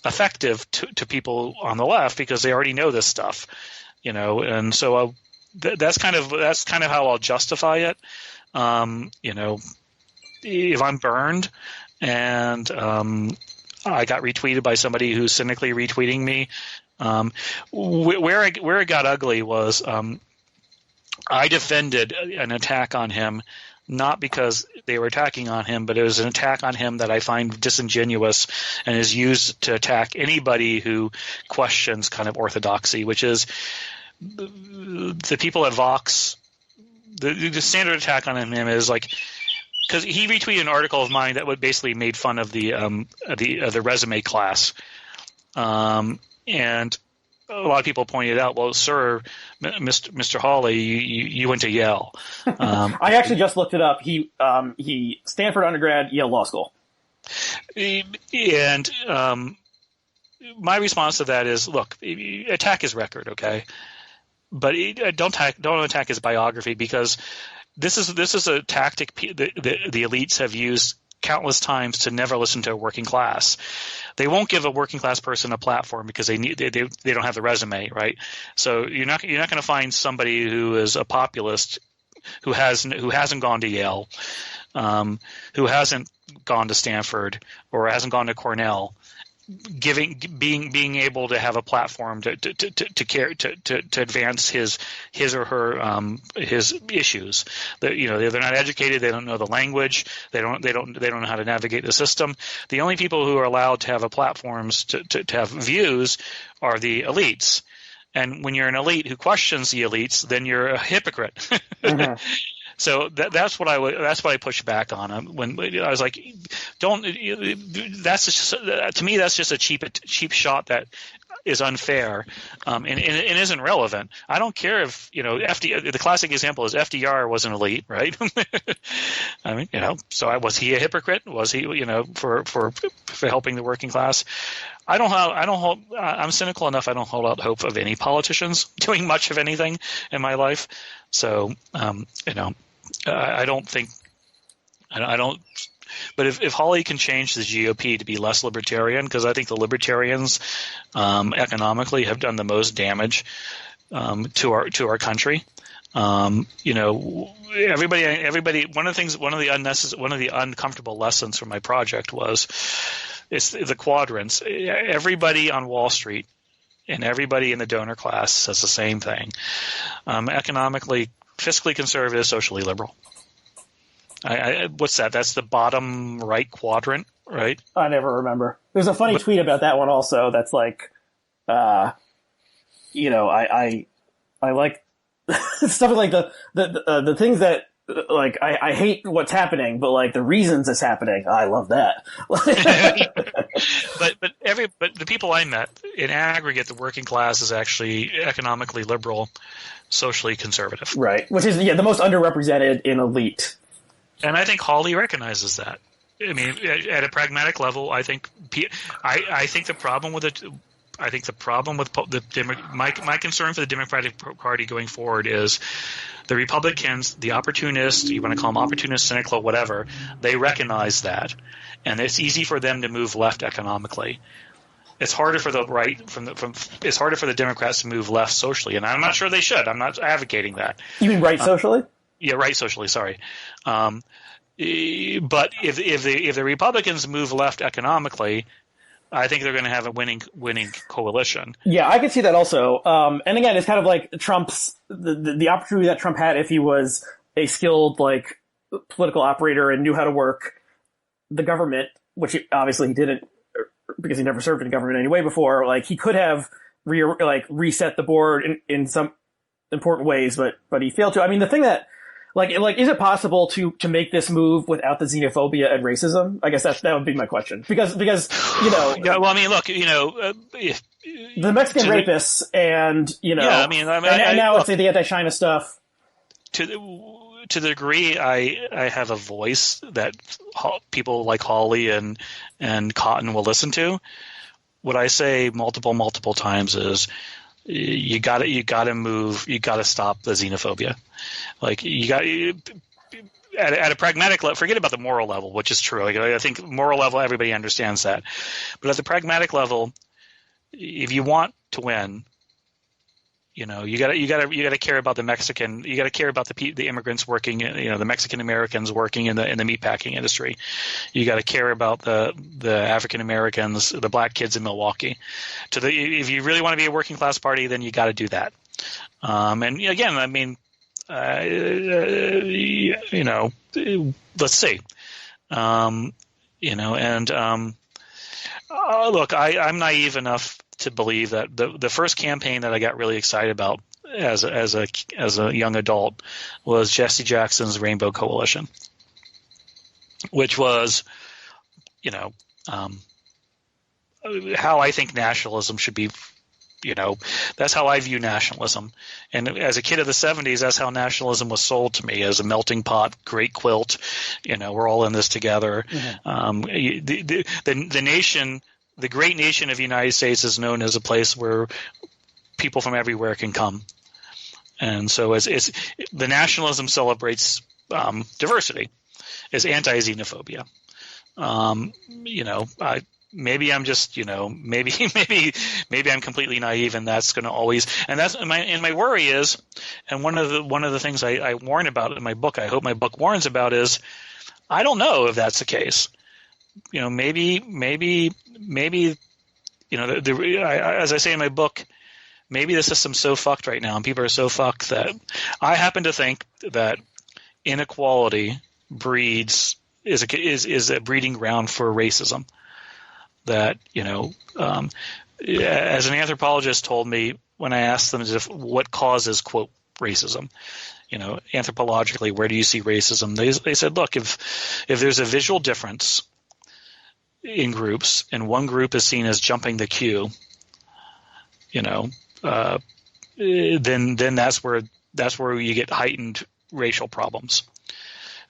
effective to people on the left because they already know this stuff, And so that's kind of how I'll justify it. If I'm burned and I got retweeted by somebody who's cynically retweeting me, where it got ugly was. I defended an attack on him, not because they were attacking on him, but it was an attack on him that I find disingenuous and is used to attack anybody who questions kind of orthodoxy, which is the people at Vox. The standard attack on him is like, because he retweeted an article of mine that would basically made fun of the resume class, and a lot of people pointed out, well, sir, Mr. Hawley, you went to Yale. I actually just looked it up. He Stanford undergrad, Yale Law School. And my response to that is, look, attack his record, okay, but don't attack his biography, because this is a tactic the elites have used countless times to never listen to a working class. They won't give a working class person a platform because they don't have the resume, right? So you're not going to find somebody who is a populist who hasn't gone to Yale, who hasn't gone to Stanford or hasn't gone to Cornell, being able to have a platform to advance his or her his issues. They're not educated. They don't know the language. They don't know how to navigate the system. The only people who are allowed to have a platforms to have views are the elites. And when you're an elite who questions the elites, then you're a hypocrite. Mm-hmm. So that's what I pushed back on when I was like, don't. That's just, to me, that's just a cheap shot that is unfair, and isn't relevant. I don't care if FDR. The classic example is FDR was an elite, right? I mean, so was he a hypocrite? Was he, for helping the working class? I'm cynical enough. I don't hold out hope of any politicians doing much of anything in my life. So, I don't think. I don't. But if Hawley can change the GOP to be less libertarian, because I think the libertarians economically have done the most damage to our country. Everybody. One of the uncomfortable lessons from my project was it's the quadrants. Everybody on Wall Street and everybody in the donor class says the same thing: economically, fiscally conservative, socially liberal. What's that? That's the bottom right quadrant, right? I never remember. There's a funny tweet about that one also. That's like, I like stuff like the things that like I hate what's happening, but like the reasons it's happening, I love that. but the people I met in aggregate, the working class is actually economically liberal, socially conservative, right? Which is the most underrepresented in elite. And I think Hawley recognizes that. I mean, at a pragmatic level, I think the problem with it. I think the problem with my concern for the Democratic Party going forward is the Republicans, the opportunists, you want to call them opportunists, cynical, whatever, they recognize that, and it's easy for them to move left economically. It's harder for the right it's harder for the Democrats to move left socially, and I'm not sure they should. I'm not advocating that. You mean right socially? Yeah, right. Socially, sorry. But if the Republicans move left economically, I think they're going to have a winning coalition. Yeah, I could see that also. And again, it's kind of like Trump's the opportunity that Trump had if he was a skilled like political operator and knew how to work the government, which obviously he didn't because he never served in government anyway before. Like he could have reset the board in some important ways, but he failed to. I mean, the thing that like is it possible to make this move without the xenophobia and racism? I guess that would be my question because Yeah, well, I mean, look, the Mexican rapists and yeah, I mean, and now let's say the anti-China stuff. To the degree I have a voice that people like Hawley and Cotton will listen to, what I say multiple times is you got to move, you got to stop the xenophobia. Like you got at a pragmatic level, forget about the moral level, which is true. Like, I think moral level, everybody understands that, but at the pragmatic level, if you want to win, you got to care about the Mexican. You got to care about the immigrants working. The Mexican Americans working in the meatpacking industry. You got to care about the African Americans, the black kids in Milwaukee. If you really want to be a working class party, then you got to do that. And again, I mean, let's see. Look, I'm naive enough to believe that the first campaign that I got really excited about as a young adult was Jesse Jackson's Rainbow Coalition, which was, how I think nationalism should be. That's how I view nationalism. And as a kid of the 70s, that's how nationalism was sold to me, as a melting pot, great quilt. We're all in this together. Mm-hmm. The nation. The great nation of the United States is known as a place where people from everywhere can come. And so the nationalism celebrates diversity, is anti-xenophobia. Maybe I'm just, maybe I'm completely naive, and that's going to always, and that's my worry is, and one of the things I warn about in my book, I hope my book warns about, is I don't know if that's the case. Maybe, as I say in my book, maybe the system's so fucked right now and people are so fucked that I happen to think that inequality is a breeding ground for racism. That, as an anthropologist told me when I asked them what causes, quote, racism, anthropologically, where do you see racism? They said, look, if there's a visual difference in groups, and one group is seen as jumping the queue, then that's where you get heightened racial problems.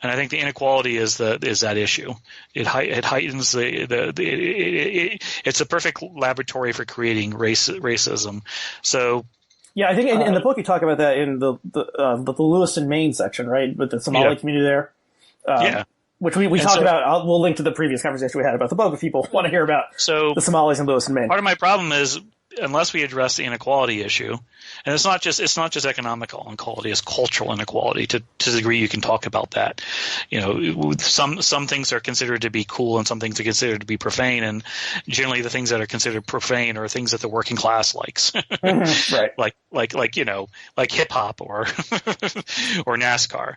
And I think the inequality is that issue. It heightens it's a perfect laboratory for creating racism. So. Yeah, I think in the book you talk about that in the Lewiston, Maine section, right, with the Somali community there. Yeah. Which we talked about. We'll link to the previous conversation we had about the book if people want to hear about the Somalis in Lewiston, Maine. Part of my problem is, unless we address the inequality issue, and it's not just economic inequality, it's cultural inequality. To the degree you can talk about that, some things are considered to be cool and some things are considered to be profane, and generally the things that are considered profane are things that the working class likes, right? like hip hop or or NASCAR.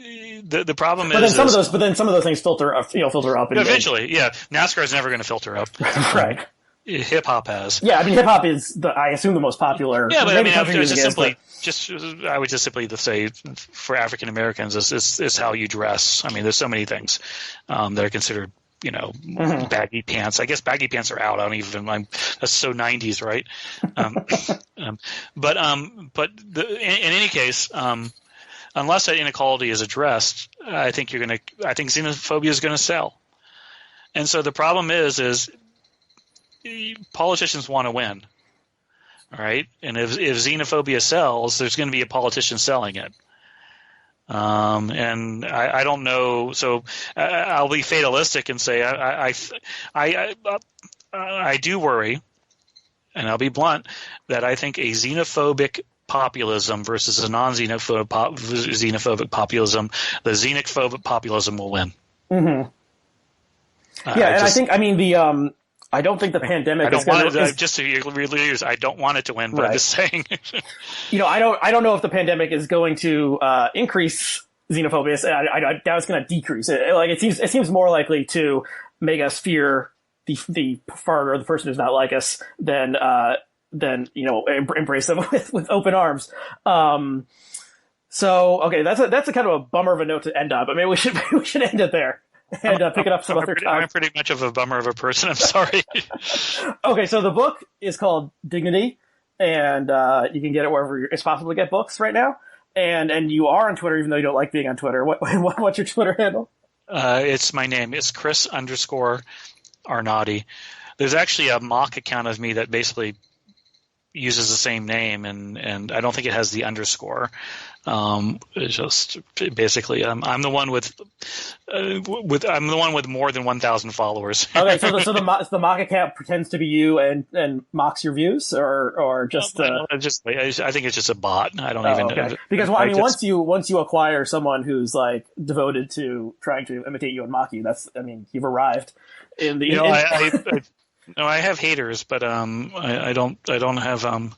The problem but then some of those things filter up. Eventually, yeah. NASCAR is never going to filter up. Right. Hip hop has. Yeah, I mean, hip hop is I assume the most popular. Yeah, but I mean, I would just simply to say for African Americans, is how you dress. I mean, there's so many things that are considered, baggy pants. I guess baggy pants are out. That's so 90s, right? But in any case. Unless that inequality is addressed, I think xenophobia is going to sell. And so the problem is politicians want to win, all right? And if xenophobia sells, there's going to be a politician selling it. And I don't know. So I'll be fatalistic and say I do worry, and I'll be blunt, that I think a xenophobic populism versus a non-xenophobic populism, the xenophobic populism will win. Mm-hmm. I don't think the pandemic is going to... Just to be clear, I don't want it to win, but I'm just saying. I don't know if the pandemic is going to increase xenophobia. I doubt it's going to decrease it. It seems more likely to make us fear the foreigner, the person who's not like us, than embrace them with open arms. So okay, that's a kind of a bummer of a note to end on, but maybe we should end it there and pick it up some other time. I'm pretty much of a bummer of a person. I'm sorry. Okay, so the book is called Dignity, and you can get it wherever it's possible to get books right now. And you are on Twitter, even though you don't like being on Twitter. What's your Twitter handle? It's my name. It's Chris_Arnade. There's actually a mock account of me that basically uses the same name, and I don't think it has the underscore. It's just basically I'm the one with more than 1,000 followers. Okay, so the mock account pretends to be you and mocks your views, or just I think it's just a bot. I don't even know. Because once you acquire someone who's like devoted to trying to imitate you and mock you, you've arrived in the. I have haters, but I don't have I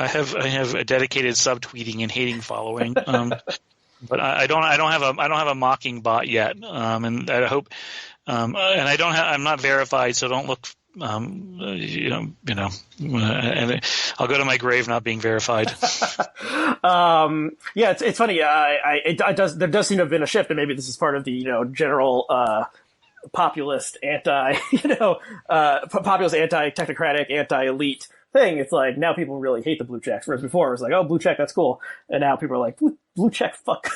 have a dedicated subtweeting and hating following. But I don't have a mocking bot yet. And I hope and I'm not verified, so don't look and I'll go to my grave not being verified. It's funny. There does seem to have been a shift, and maybe this is part of the general populist, populist, anti-technocratic, anti-elite thing. It's like now people really hate the blue checks, whereas before it was like, oh, blue check, that's cool, and now people are like, blue check, fuck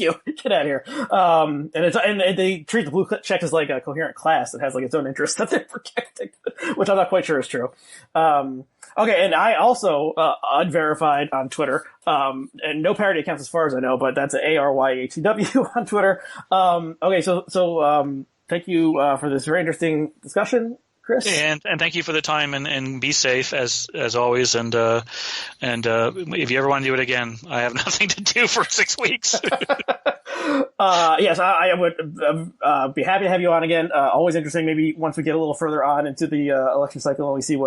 you, get out of here. And they treat the blue check as like a coherent class that has like its own interests that they're protecting, which I'm not quite sure is true. Okay, and I also unverified on Twitter, and no parody accounts as far as I know, but that's ARYHCW on Twitter. Okay, so thank you for this very interesting discussion, Chris. And thank you for the time, and be safe as always. And if you ever want to do it again, I have nothing to do for 6 weeks. Yes, I would be happy to have you on again. Always interesting. Maybe once we get a little further on into the election cycle and we see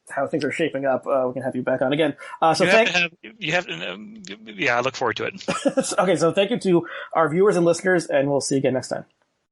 how things are shaping up, we can have you back on again. I look forward to it. Okay, so thank you to our viewers and listeners, and we'll see you again next time.